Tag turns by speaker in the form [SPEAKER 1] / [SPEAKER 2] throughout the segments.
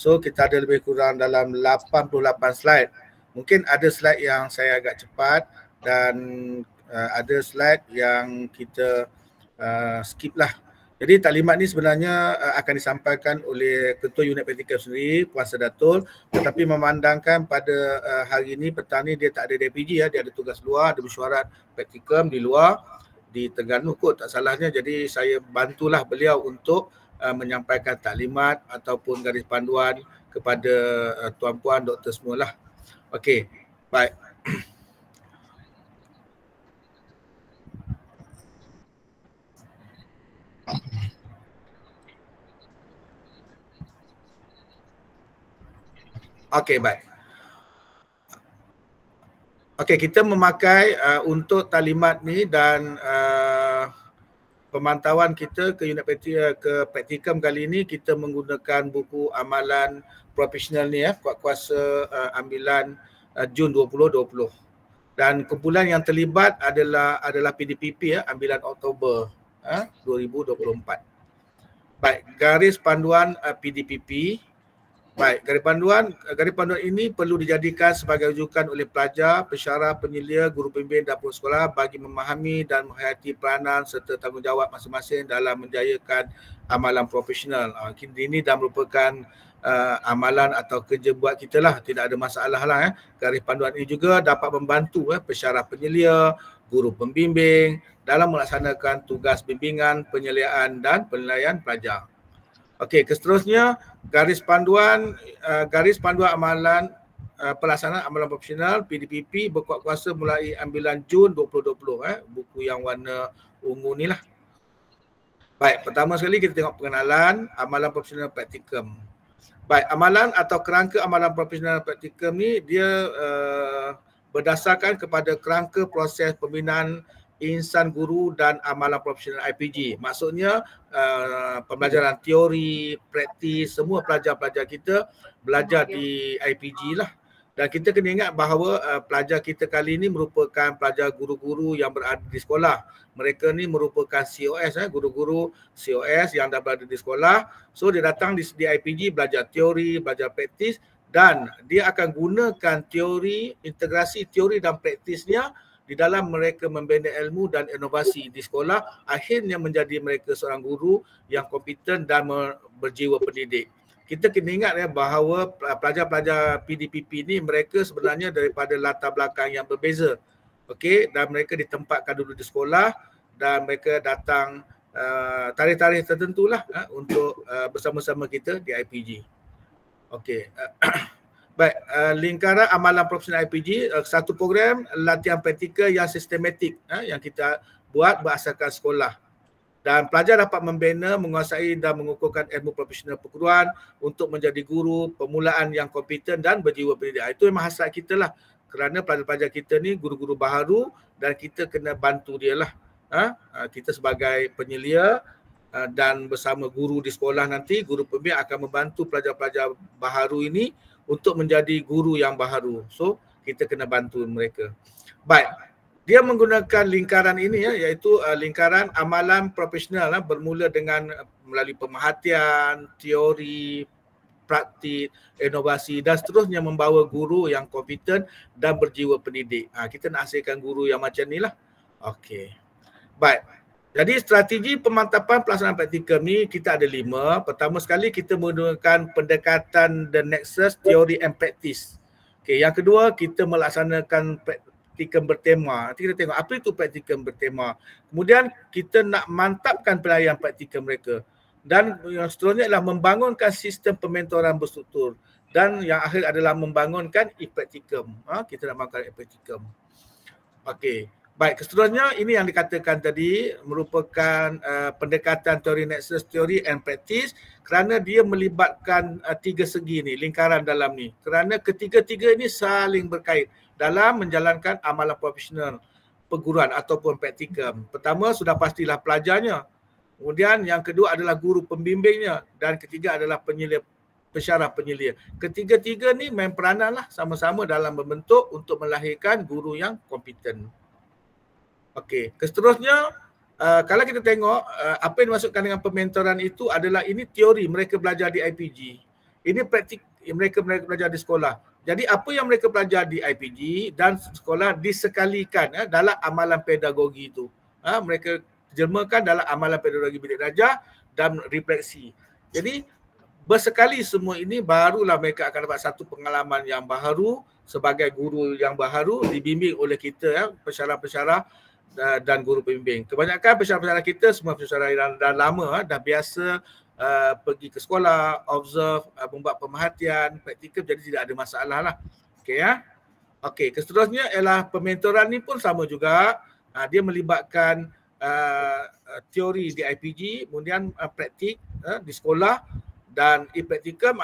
[SPEAKER 1] So kita ada lebih kurang dalam 88 slide. Mungkin ada slide yang saya agak cepat dan ada slide yang kita skip lah. Jadi taklimat ni sebenarnya akan disampaikan oleh Ketua Unit Praktikum sendiri, Puan Sedatul, tetapi memandangkan pada hari ini petang ni dia tak ada DPG ya, dia ada tugas luar, ada mesyuarat praktikum di luar di Terengganu kot tak salahnya. Jadi saya bantulah beliau untuk menyampaikan taklimat ataupun garis panduan kepada tuan-puan doktor semualah. Okey, baik. Okey, baik. Okey, kita memakai untuk taklimat ni dan pemantauan kita ke unit praktikum kali ini kita menggunakan buku amalan profesional ni kuat kuasa ambilan Jun 2020. Dan kumpulan yang terlibat adalah PDPP ambilan Oktober 2024. Baik, garis panduan PDPP. Baik, garis panduan ini perlu dijadikan sebagai rujukan oleh pelajar, pensyarah, penyelia, guru pembimbing dan pengurus sekolah bagi memahami dan menghayati peranan serta tanggungjawab masing-masing dalam menjayakan amalan profesional. Ini dah merupakan amalan atau kerja buat kita lah, tidak ada masalah lah. Garis panduan ini juga dapat membantu pensyarah penyelia, guru pembimbing dalam melaksanakan tugas bimbingan, penyeliaan dan penilaian pelajar. Okey, seterusnya garis panduan amalan pelaksanaan amalan profesional PDPP berkuat kuasa mulai ambilan Jun 2020 buku yang warna ungu ni lah. Baik, pertama sekali kita tengok pengenalan amalan profesional praktikum. Baik, amalan atau kerangka amalan profesional praktikum ni dia berdasarkan kepada kerangka proses pembinaan insan guru dan amalan profesional IPG. Maksudnya pembelajaran teori, praktis, semua pelajar-pelajar kita belajar di IPG lah. Dan kita kena ingat bahawa pelajar kita kali ini merupakan pelajar guru-guru yang berada di sekolah. Mereka ni merupakan COS, guru-guru COS yang dah berada di sekolah. So dia datang di IPG belajar teori, belajar praktis dan dia akan gunakan teori, integrasi teori dan praktisnya di dalam mereka membina ilmu dan inovasi di sekolah, akhirnya menjadi mereka seorang guru yang kompeten dan berjiwa pendidik. Kita kena ingat bahawa pelajar-pelajar PDPP ni mereka sebenarnya daripada latar belakang yang berbeza. Okey, dan mereka ditempatkan dulu di sekolah dan mereka datang tarikh-tarikh tertentulah untuk bersama-sama kita di IPG. Okey. Baik, lingkaran amalan profesional IPG, satu program latihan praktikal yang sistematik yang kita buat berasaskan sekolah. Dan pelajar dapat membina, menguasai dan mengukuhkan ilmu profesional perguruan untuk menjadi guru, pemulaan yang kompeten dan berjiwa pendidik. Itu memang hasrat kita lah. Kerana pelajar-pelajar kita ni guru-guru baharu dan kita kena bantu dia lah. Kita sebagai penyelia dan bersama guru di sekolah nanti, guru pembimbing akan membantu pelajar-pelajar baharu ini untuk menjadi guru yang baharu. So, kita kena bantu mereka. Baik, dia menggunakan lingkaran ini iaitu lingkaran amalan profesional bermula dengan melalui pemerhatian, teori, praktik, inovasi dan seterusnya membawa guru yang kompeten dan berjiwa pendidik. Kita nak hasilkan guru yang macam ni lah. Okey. Baik. Jadi strategi pemantapan pelaksanaan praktikum ni kita ada 5. Pertama sekali kita menggunakan pendekatan the nexus theory and practice. Okey, yang kedua kita melaksanakan praktikum bertema. Nanti kita tengok apa itu praktikum bertema. Kemudian kita nak mantapkan penilaian praktikum mereka. Dan yang seterusnya adalah membangunkan sistem pementoran berstruktur. Dan yang akhir adalah membangunkan e-praktikum. Kita nak bangunkan e-praktikum. Okey. Baik, seterusnya ini yang dikatakan tadi merupakan pendekatan teori nexus, teori and practice kerana dia melibatkan 3 segi ni, lingkaran dalam ni. Kerana ketiga-tiga ini saling berkait dalam menjalankan amalan profesional perguruan ataupun praktikum. Pertama sudah pastilah pelajarnya. Kemudian yang kedua adalah guru pembimbingnya dan ketiga adalah pensyarah penyelia. Ketiga-tiga ni main peranan lah sama-sama dalam membentuk untuk melahirkan guru yang kompeten. Okey, seterusnya kalau kita tengok apa yang dimaksudkan dengan pementoran itu adalah ini teori mereka belajar di IPG. Ini praktik mereka belajar di sekolah. Jadi apa yang mereka belajar di IPG dan sekolah disekalikan dalam amalan pedagogi itu. Mereka terjemahkan dalam amalan pedagogi bilik darjah dan refleksi. Jadi bersekali semua ini barulah mereka akan dapat satu pengalaman yang baharu sebagai guru yang baharu dibimbing oleh kita pensyarah-pensyarah dan guru pembimbing. Kebanyakan pensyarah-pensyarah kita semua pensyarah yang dah lama dah biasa pergi ke sekolah, observe, membuat pemerhatian, praktikal, jadi tidak ada masalah lah. Okey ya. Okey, seterusnya ialah pementoran ni pun sama juga. Dia melibatkan teori di IPG, kemudian praktik di sekolah dan e-praktikum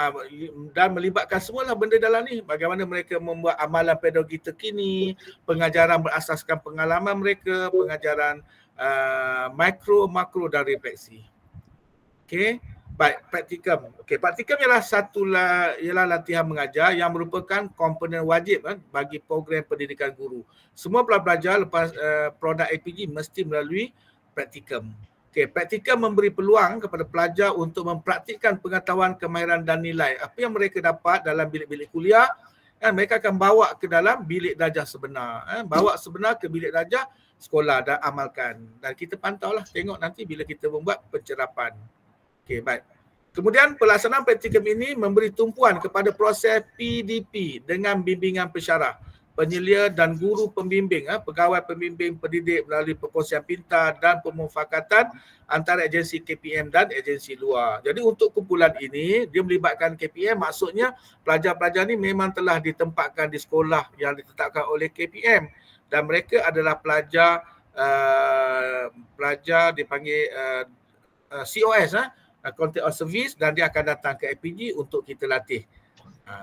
[SPEAKER 1] dan melibatkan semualah benda dalam ni. Bagaimana mereka membuat amalan pedagogi terkini, pengajaran berasaskan pengalaman mereka, pengajaran mikro, makro dan refleksi. Okey, baik, praktikum. Okey, praktikum ialah latihan mengajar yang merupakan komponen wajib bagi program pendidikan guru. Semua pelajar lepas produk IPG mesti melalui praktikum. Okey, praktikum memberi peluang kepada pelajar untuk mempraktikkan pengetahuan, kemahiran dan nilai. Apa yang mereka dapat dalam bilik-bilik kuliah, mereka akan bawa ke dalam bilik darjah sebenar. Bawa sebenar ke bilik darjah sekolah dan amalkan. Dan kita pantaulah, tengok nanti bila kita membuat pencerapan. Okey, baik. Kemudian pelaksanaan praktikum ini memberi tumpuan kepada proses PDP dengan bimbingan pensyarah, penyelia dan guru pembimbing, pegawai pembimbing pendidik melalui perkongsian pintar dan pemufakatan antara agensi KPM dan agensi luar. Jadi untuk kumpulan ini, dia melibatkan KPM, maksudnya pelajar-pelajar ni memang telah ditempatkan di sekolah yang ditetapkan oleh KPM dan mereka adalah pelajar dipanggil COS, Content of Service, dan dia akan datang ke IPG untuk kita latih.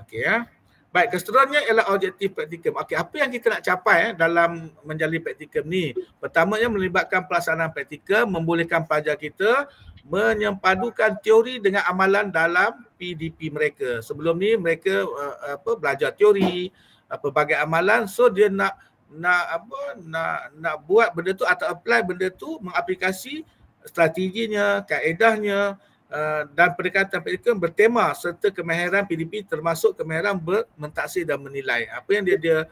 [SPEAKER 1] Okey ya. Baik, seterusnya ialah objektif praktikum. Okey, apa yang kita nak capai dalam menjalani praktikum ni? Pertamanya melibatkan pelaksanaan praktikum, membolehkan pelajar kita menyempadukan teori dengan amalan dalam PDP mereka. Sebelum ni mereka belajar teori, pelbagai amalan, so dia nak buat benda tu atau apply benda tu, mengaplikasi strateginya, kaedahnya dan pendekatan praktikum bertema serta kemahiran PDP termasuk kemahiran mentaksir dan menilai. Apa yang dia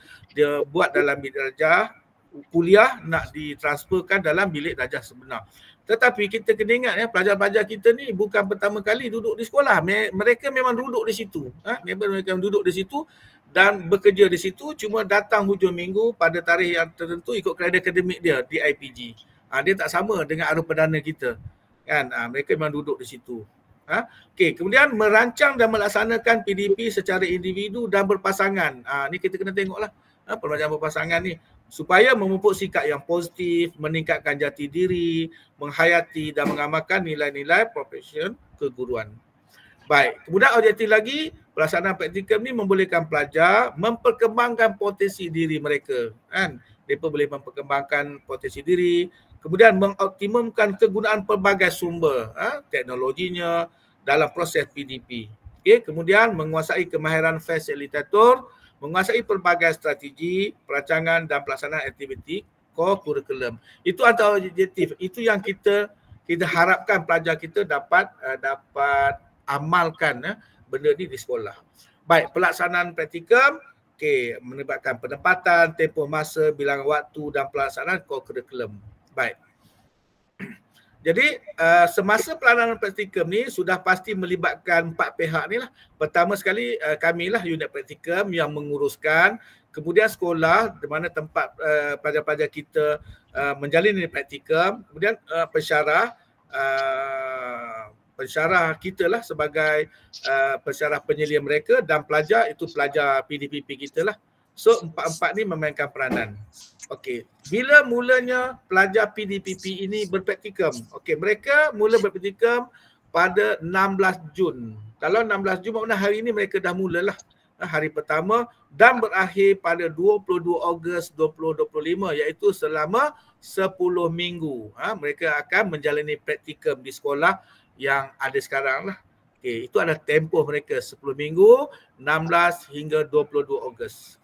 [SPEAKER 1] buat dalam bilik darjah kuliah nak ditransferkan dalam bilik darjah sebenar. Tetapi kita kena ingat pelajar-pelajar kita ni bukan pertama kali duduk di sekolah. Mereka memang duduk di situ. Mereka duduk di situ dan bekerja di situ, cuma datang hujung minggu pada tarikh yang tertentu ikut kredit akademik dia di IPG. Dia tak sama dengan arus perdana kita. Kan, mereka memang duduk di situ. Okey, kemudian merancang dan melaksanakan PDP secara individu dan berpasangan. Ni kita kena tengoklah pembelajaran berpasangan ni supaya memupuk sikap yang positif, meningkatkan jati diri, menghayati dan mengamalkan nilai-nilai profesion keguruan. Baik, kemudian objektif lagi, pelaksanaan praktikum ni membolehkan pelajar memperkembangkan potensi diri mereka. Kan? Mereka boleh memperkembangkan potensi diri, kemudian mengoptimumkan kegunaan pelbagai sumber teknologinya dalam proses PDP. Okay, kemudian menguasai kemahiran fasilitator, menguasai pelbagai strategi, perancangan dan pelaksanaan aktiviti core curriculum. Itu antara objektif. Itu yang kita harapkan pelajar kita dapat amalkan benda ni di sekolah. Baik, pelaksanaan praktikum, melibatkan penempatan, tempoh masa, bilangan waktu dan pelaksanaan core curriculum. Baik. Jadi semasa pelaksanaan praktikum ni sudah pasti melibatkan 4 pihak ni lah. Pertama sekali kamilah unit praktikum yang menguruskan, kemudian sekolah di mana tempat pelajar-pelajar kita menjalani praktikum, kemudian pensyarah kita lah sebagai pensyarah penyelia mereka dan pelajar itu pelajar PDPP kita lah. So empat-empat ni memainkan peranan. Okey, bila mulanya pelajar PDPP ini berpraktikum? Okey, mereka mula berpraktikum pada 16 Jun. Kalau 16 Jun maknanya hari ini mereka dah mulalah hari pertama dan berakhir pada 22 Ogos 2025 iaitu selama 10 minggu. Mereka akan menjalani praktikum di sekolah yang ada sekarang lah. Okey, itu adalah tempoh mereka 10 minggu 16 hingga 22 Ogos.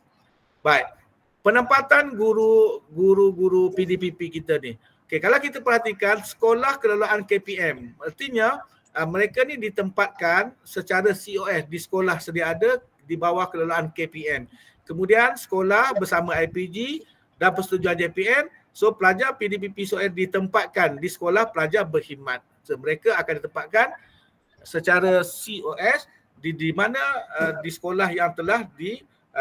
[SPEAKER 1] Baik. Penempatan guru-guru PDPP kita ni. Okey, kalau kita perhatikan sekolah kelolaan KPM, artinya mereka ni ditempatkan secara COS di sekolah sedia ada di bawah kelolaan KPM. Kemudian sekolah bersama IPG dan persetujuan JPN, so pelajar PDPP SOS ditempatkan di sekolah pelajar berkhidmat. So mereka akan ditempatkan secara COS di mana di sekolah yang telah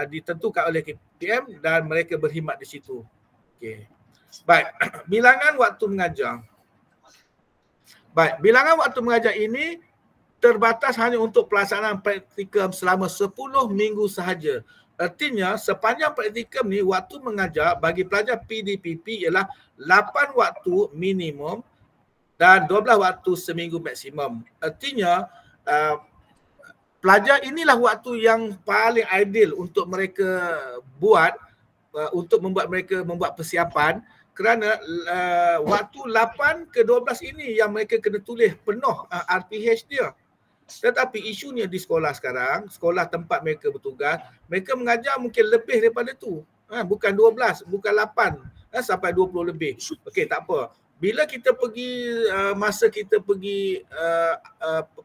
[SPEAKER 1] ditentukan oleh KPM dan mereka berkhidmat di situ. Okey. Baik, bilangan waktu mengajar. Baik, bilangan waktu mengajar ini terbatas hanya untuk pelaksanaan praktikum selama 10 minggu sahaja. Artinya sepanjang praktikum ni waktu mengajar bagi pelajar PDPP ialah 8 waktu minimum dan 12 waktu seminggu maksimum. Artinya pelajar inilah waktu yang paling ideal untuk mereka buat, untuk membuat persiapan, kerana waktu 8 ke 12 ini yang mereka kena tulis penuh RPH dia. Tetapi isunya di sekolah sekarang, sekolah tempat mereka bertugas, mereka mengajar mungkin lebih daripada tu. Bukan 12, bukan 8, sampai 20 lebih. Okey, tak apa. Bila kita pergi, masa kita pergi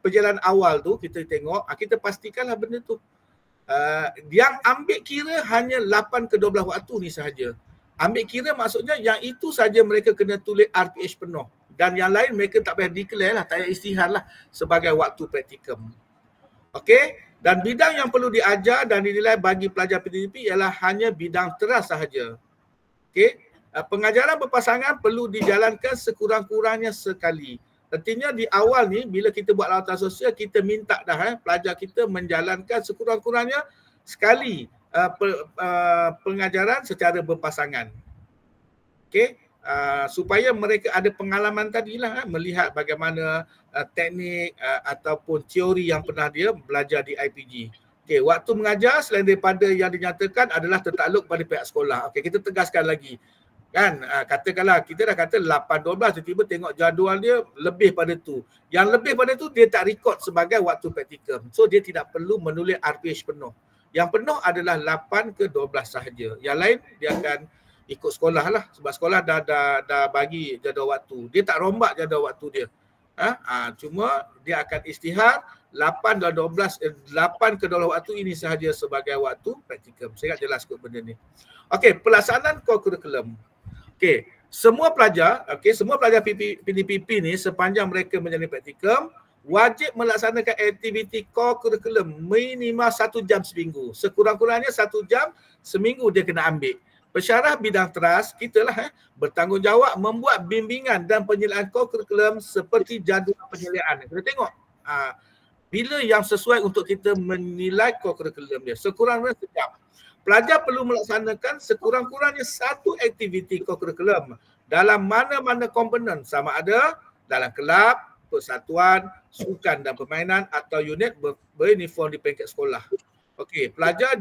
[SPEAKER 1] perjalanan awal tu, kita tengok, kita pastikanlah benda tu. Yang ambil kira hanya 8 ke 12 waktu ni sahaja. Ambil kira maksudnya yang itu saja mereka kena tulis RPH penuh. Dan yang lain mereka tak payah declare lah, tak payah istihar lah sebagai waktu praktikum. Okey, dan bidang yang perlu diajar dan dinilai bagi pelajar PDPP ialah hanya bidang teras sahaja. Okey, pengajaran berpasangan perlu dijalankan sekurang-kurangnya sekali. Artinya di awal ni bila kita buat lawatan sosial, kita minta dah pelajar kita menjalankan sekurang-kurangnya sekali pengajaran secara berpasangan. Okey. Supaya mereka ada pengalaman tadilah melihat bagaimana teknik ataupun teori yang pernah dia belajar di IPG. Okey, waktu mengajar selain daripada yang dinyatakan adalah tertakluk pada pihak sekolah. Okey, kita tegaskan lagi. Kan, katakanlah kita dah kata 8-12, tiba-tiba tengok jadual dia lebih pada tu. Yang lebih pada tu dia tak record sebagai waktu praktikum. So dia tidak perlu menulis RPH penuh. Yang penuh adalah 8 ke 12 sahaja. Yang lain dia akan ikut sekolah lah, sebab sekolah dah bagi jadual waktu. Dia tak rombak jadual waktu dia. Cuma dia akan istihar 8 dan 12, 8 ke 12 waktu ini sahaja sebagai waktu praktikum. Saya nak jelas kot benda ni. Okey, pelaksanaan core curriculum. Okey, semua pelajar PDPP ni sepanjang mereka menjalani praktikum wajib melaksanakan aktiviti core curriculum minimal 1 jam seminggu. Sekurang-kurangnya 1 jam seminggu dia kena ambil. Pensyarah bidang teras, kita lah bertanggungjawab membuat bimbingan dan penyelidikan core curriculum seperti jadual penyelidikan. Kita tengok bila yang sesuai untuk kita menilai core curriculum dia. Sekurang-kurangnya sejam. Pelajar perlu melaksanakan sekurang-kurangnya 1 aktiviti core curriculum dalam mana-mana komponen, sama ada dalam kelab, persatuan, sukan dan permainan atau unit beruniform di peringkat sekolah. Okey, pelajar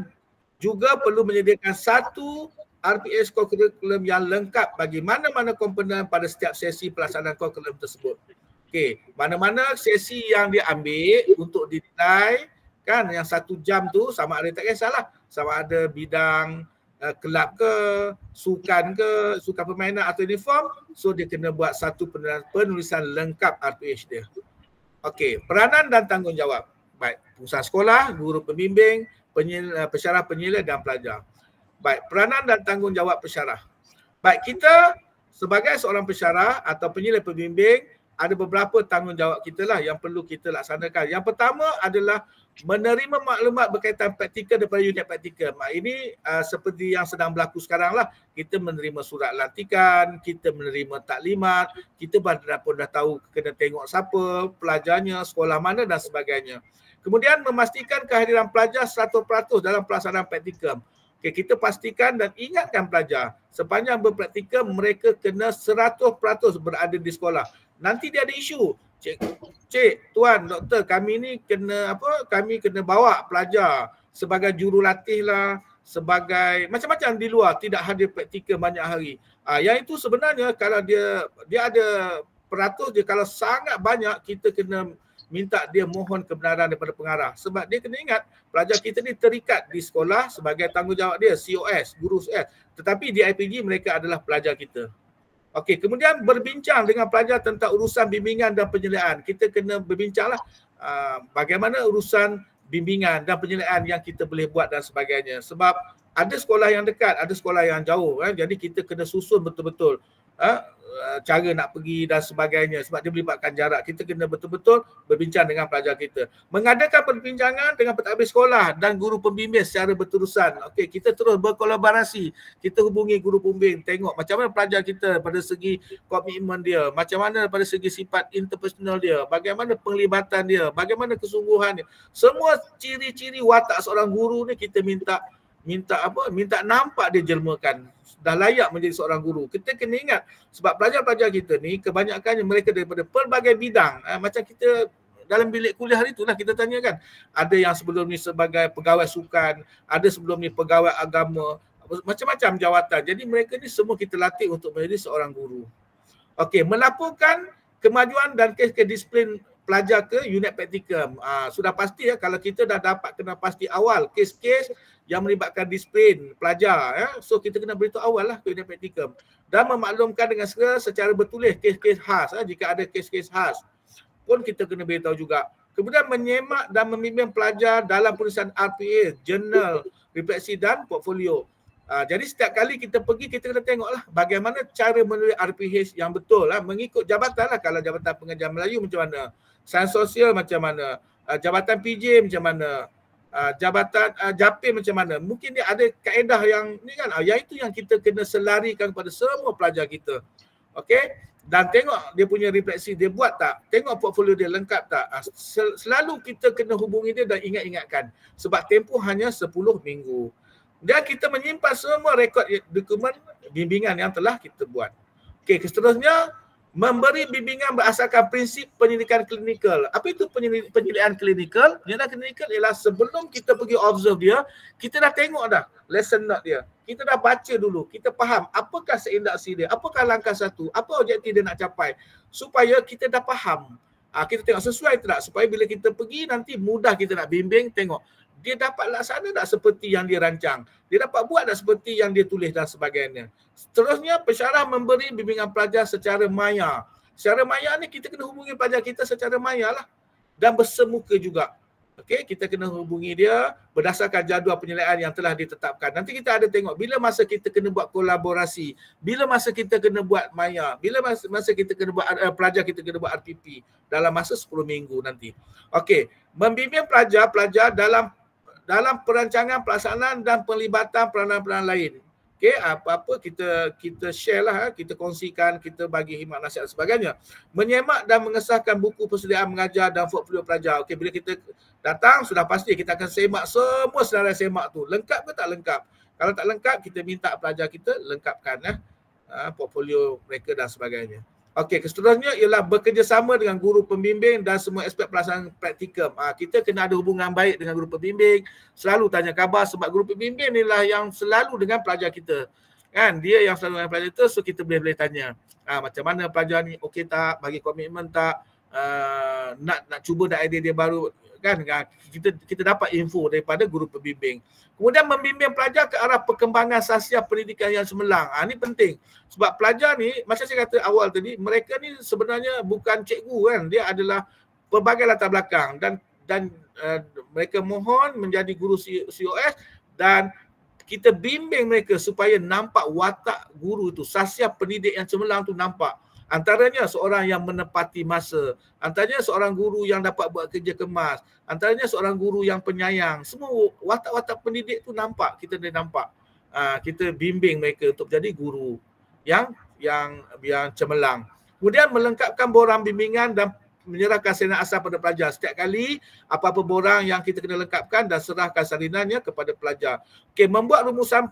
[SPEAKER 1] juga perlu menyediakan 1 RPH core curriculum yang lengkap bagi mana-mana komponen pada setiap sesi pelaksanaan core curriculum tersebut. Okey, mana-mana sesi yang dia ambil untuk dinilai, kan, yang 1 jam tu sama ada, tak kisahlah, sama ada bidang kelab ke, sukan permainan atau uniform, so dia kena buat 1 penulisan lengkap RPH dia. Okey, peranan dan tanggungjawab. Baik, pengusaha sekolah, guru pembimbing, pensyarah penyelidik dan pelajar. Baik, peranan dan tanggungjawab pensyarah. Baik, kita sebagai seorang pensyarah atau penyelidik pembimbing, ada beberapa tanggungjawab kita lah yang perlu kita laksanakan. Yang pertama adalah menerima maklumat berkaitan praktikal daripada unit praktikal. Ini seperti yang sedang berlaku sekarang lah. Kita menerima surat lantikan, kita menerima taklimat, kita pun dah tahu kena tengok siapa, pelajarnya, sekolah mana dan sebagainya. Kemudian memastikan kehadiran pelajar 100% dalam pelaksanaan praktikum. Okay, kita pastikan dan ingatkan pelajar sepanjang berpraktikum mereka kena 100% berada di sekolah. Nanti dia ada isu. Cik, tuan, doktor, kami ni kena apa? Kami kena bawa pelajar sebagai jurulatih lah, sebagai macam-macam di luar, tidak hadir praktikum banyak hari. Yang itu sebenarnya kalau dia ada peratus dia, kalau sangat banyak kita kena minta dia mohon kebenaran daripada pengarah. Sebab dia kena ingat pelajar kita ni terikat di sekolah sebagai tanggungjawab dia, COS, guru COS. Tetapi di IPG mereka adalah pelajar kita. Okey, kemudian berbincang dengan pelajar tentang urusan bimbingan dan penyelidikan. Kita kena berbincanglah bagaimana urusan bimbingan dan penyelidikan yang kita boleh buat dan sebagainya. Sebab ada sekolah yang dekat, ada sekolah yang jauh kan. Jadi kita kena susun betul-betul cara nak pergi dan sebagainya sebab dia melibatkan jarak. Kita kena betul-betul berbincang dengan pelajar kita. Mengadakan perbincangan dengan pentadbir sekolah dan guru pembimbing secara berterusan. Okey, kita terus berkolaborasi. Kita hubungi guru pembimbing, tengok macam mana pelajar kita pada segi komitmen dia, macam mana pada segi sifat interpersonal dia, bagaimana penglibatan dia, bagaimana kesungguhan dia. Semua ciri-ciri watak seorang guru ni kita minta nampak dia jelmakan, dah layak menjadi seorang guru. Kita kena ingat sebab pelajar-pelajar kita ni kebanyakannya mereka daripada pelbagai bidang. Macam kita dalam bilik kuliah hari itulah kita tanyakan. Ada yang sebelum ni sebagai pegawai sukan, ada sebelum ni pegawai agama, macam-macam jawatan. Jadi mereka ni semua kita latih untuk menjadi seorang guru. Okey, melaporkan kemajuan dan kes-kes disiplin pelajar ke unit praktikum. Sudah pasti ya, kalau kita dah dapat kena pasti awal kes-kes yang melibatkan disiplin pelajar ya. So kita kena beritahu awal lah ke unit praktikum dan memaklumkan dengan segera secara bertulis kes-kes khas. Jika ada kes-kes khas pun kita kena beritahu juga. Kemudian menyemak dan membimbing pelajar dalam penulisan RPA, jurnal, refleksi dan portfolio. Jadi setiap kali kita pergi kita kena tengoklah bagaimana cara menulis RPH yang betul lah, mengikut jabatan lah. Kalau jabatan pengajar Melayu macam mana, sains sosial macam mana, jabatan PJ macam mana, jabatan JAPIM macam mana. Mungkin dia ada kaedah yang ni kan, yang itu yang kita kena selarikan kepada semua pelajar kita. Okey, dan tengok dia punya refleksi dia buat tak, tengok portfolio dia lengkap tak. Selalu kita kena hubungi dia dan ingat-ingatkan sebab tempoh hanya 10 minggu. Dan kita menyimpan semua rekod dokumen bimbingan yang telah kita buat. Okey, seterusnya memberi bimbingan berdasarkan prinsip penyelidikan klinikal. Apa itu penyelidikan klinikal? Penyelidikan klinikal ialah sebelum kita pergi observe dia, kita dah tengok dah lesson note dia. Kita dah baca dulu, kita faham apakah seindaksi dia, apakah langkah satu, apa objektif dia nak capai. Supaya kita dah faham. Kita tengok sesuai tak, supaya bila kita pergi nanti mudah kita nak bimbing, tengok dia dapat laksana tak seperti yang dia rancang, dia dapat buat tak seperti yang dia tulis dan sebagainya. Seterusnya, pensyarah memberi bimbingan pelajar secara maya. Secara maya ni kita kena hubungi pelajar kita secara maya lah dan bersemuka juga. Okey, kita kena hubungi dia berdasarkan jadual penilaian yang telah ditetapkan. Nanti kita ada tengok bila masa kita kena buat kolaborasi, bila masa kita kena buat maya, bila masa kita kena buat pelajar kita kena buat RPP dalam masa 10 minggu nanti. Okey, membimbing pelajar dalam perancangan, pelaksanaan dan pelibatan peranan-peranan lain. Okey, apa-apa kita share lah, kita kongsikan, kita bagi khidmat nasihat dan sebagainya. Menyemak dan mengesahkan buku persediaan mengajar dan portfolio pelajar. Okey, bila kita datang sudah pasti kita akan semak semua senarai semak tu. Lengkap ke tak lengkap? Kalau tak lengkap, kita minta pelajar kita lengkapkan portfolio mereka dan sebagainya. Okey, seterusnya ialah bekerjasama dengan guru pembimbing dan semua aspek pelaksanaan praktikum. Kita kena ada hubungan baik dengan guru pembimbing, selalu tanya khabar sebab guru pembimbing inilah yang selalu dengan pelajar kita. Kan, dia yang selalu dengan pelajar kita, so kita boleh tanya. Macam mana pelajar ni, okey tak, bagi komitmen tak, nak cuba dah idea dia baru kan, kita dapat info daripada guru pembimbing. Kemudian membimbing pelajar ke arah perkembangan sasiah pendidikan yang cemerlang. Ini penting. Sebab pelajar ni, macam saya kata awal tadi, mereka ni sebenarnya bukan cikgu kan. Dia adalah pelbagai latar belakang dan mereka mohon menjadi guru COS dan kita bimbing mereka supaya nampak watak guru itu, sasiah pendidik yang cemerlang tu nampak. Antaranya seorang yang menepati masa, antaranya seorang guru yang dapat buat kerja kemas, antaranya seorang guru yang penyayang. Semua watak-watak pendidik tu nampak, kita dah nampak. Kita bimbing mereka untuk jadi guru yang cemerlang. Kemudian melengkapkan borang bimbingan dan menyerahkan salinan asal pada pelajar. Setiap kali apa-apa borang yang kita kena lengkapkan dan serahkan salinannya kepada pelajar. Okey, membuat rumusan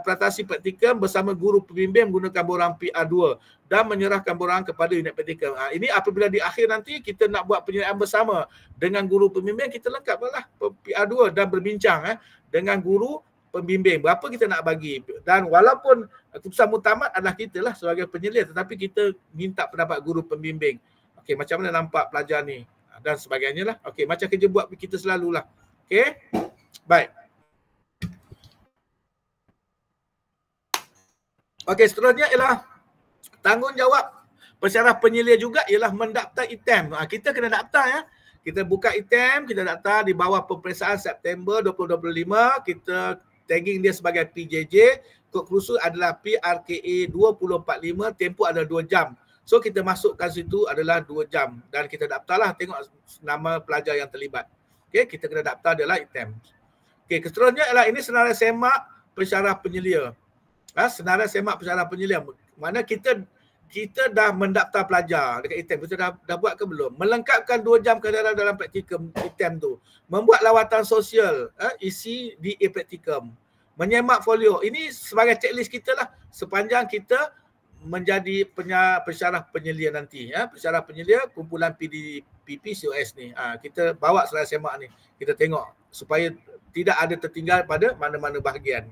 [SPEAKER 1] peratasi praktikum bersama guru pembimbing menggunakan borang PR2 dan menyerahkan borang kepada unit praktikum. Ini apabila di akhir nanti kita nak buat penyelidikan bersama dengan guru pembimbing, kita lengkaplah PR2 dan berbincang dengan guru pembimbing berapa kita nak bagi. Dan walaupun keputusan muktamad adalah kita lah sebagai penyelidik, tetapi kita minta pendapat guru pembimbing. Okey, macam mana nampak pelajar ni dan sebagainya lah. Okey, macam kerja buat kita selalulah. Okey, baik. Okey, seterusnya ialah Tanggungjawab pensyarah penyelia juga ialah mendaftar item. Kita kena daftar ya. Kita buka item, kita daftar di bawah peperiksaan September 2025, kita tagging dia sebagai PJJ, kod kerusi adalah PRKA 2045, tempoh adalah 2 jam. So kita masukkan situ adalah 2 jam dan kita daftarlah, tengok nama pelajar yang terlibat. Okey, kita kena daftar adalah item. Okey, seterusnya ialah ini senarai semak pensyarah penyelia. Senarai semak pensyarah penyelia. Mana kita dah mendaftar pelajar dekat item, kita dah buat ke belum? Melengkapkan 2 jam keadaan dalam praktikum item tu. Membuat lawatan sosial, isi di praktikum. Menyemak folio. Ini sebagai checklist kita lah sepanjang kita menjadi pensyarah penyelia nanti. Pensyarah penyelia kumpulan PPCOS ni. Kita bawa senarai semak ni. Kita tengok supaya tidak ada tertinggal pada mana-mana bahagian.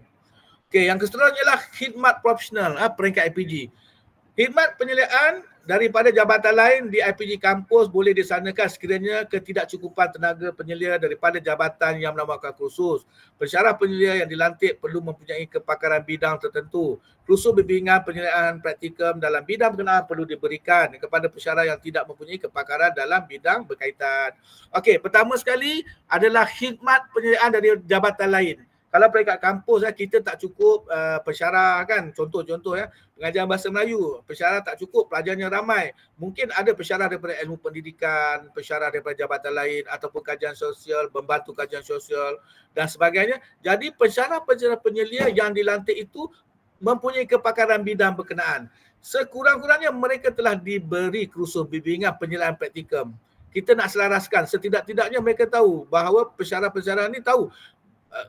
[SPEAKER 1] Okey, yang seterusnya ialah khidmat profesional peringkat IPG. Khidmat penyeliaan daripada jabatan lain di IPG kampus boleh disanakan sekiranya ketidakcukupan tenaga penyelia daripada jabatan yang menawarkan kursus. Pensyarah penyelia yang dilantik perlu mempunyai kepakaran bidang tertentu. Kursus bimbingan penyeliaan praktikum dalam bidang berkenaan perlu diberikan kepada pensyarah yang tidak mempunyai kepakaran dalam bidang berkaitan. Okey, pertama sekali adalah khidmat penyeliaan dari jabatan lain. Kalau peringkat kampus kita tak cukup pensyarah kan, contoh ya, pengajaran bahasa Melayu, pensyarah tak cukup, pelajarnya ramai. Mungkin ada pensyarah daripada ilmu pendidikan, pensyarah daripada jabatan lain ataupun kajian sosial, membantu kajian sosial dan sebagainya. Jadi pensyarah penyelia yang dilantik itu mempunyai kepakaran bidang berkenaan. Sekurang-kurangnya mereka telah diberi kursus bimbingan penyeliaan praktikum. Kita nak selaraskan, setidak-tidaknya mereka tahu bahawa pensyarah-pensyarah ni tahu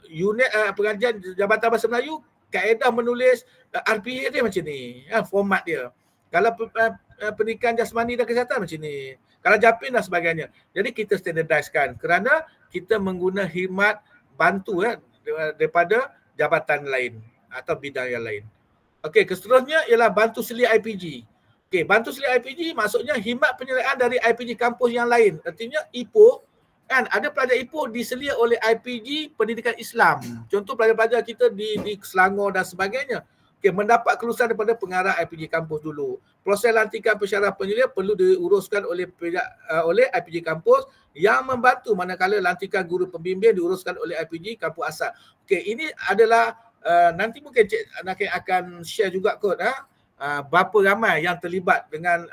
[SPEAKER 1] unit pengajian Jabatan Bahasa Melayu, kaedah menulis RPA dia macam ni, format dia. Kalau pendidikan jasmani dan kesihatan macam ni. Kalau Japin dan sebagainya. Jadi kita standardizekan kerana kita mengguna khidmat bantu daripada jabatan lain atau bidang yang lain. Okey, seterusnya ialah bantu selia IPG. Okey, bantu selia IPG maksudnya khidmat penyeliaan dari IPG kampus yang lain. Artinya Ipoh kan, ada pelajar Ipoh diselia oleh IPG Pendidikan Islam. Contoh pelajar-pelajar kita di Selangor dan sebagainya. Okey, mendapat kelulusan daripada pengarah IPG kampus dulu. Proses lantikan pensyarah penyelia perlu diuruskan oleh IPG kampus yang membantu, manakala lantikan guru pembimbing diuruskan oleh IPG kampus asal. Okey, ini adalah nanti mungkin Cik Nakil akan share juga kot berapa ramai yang terlibat dengan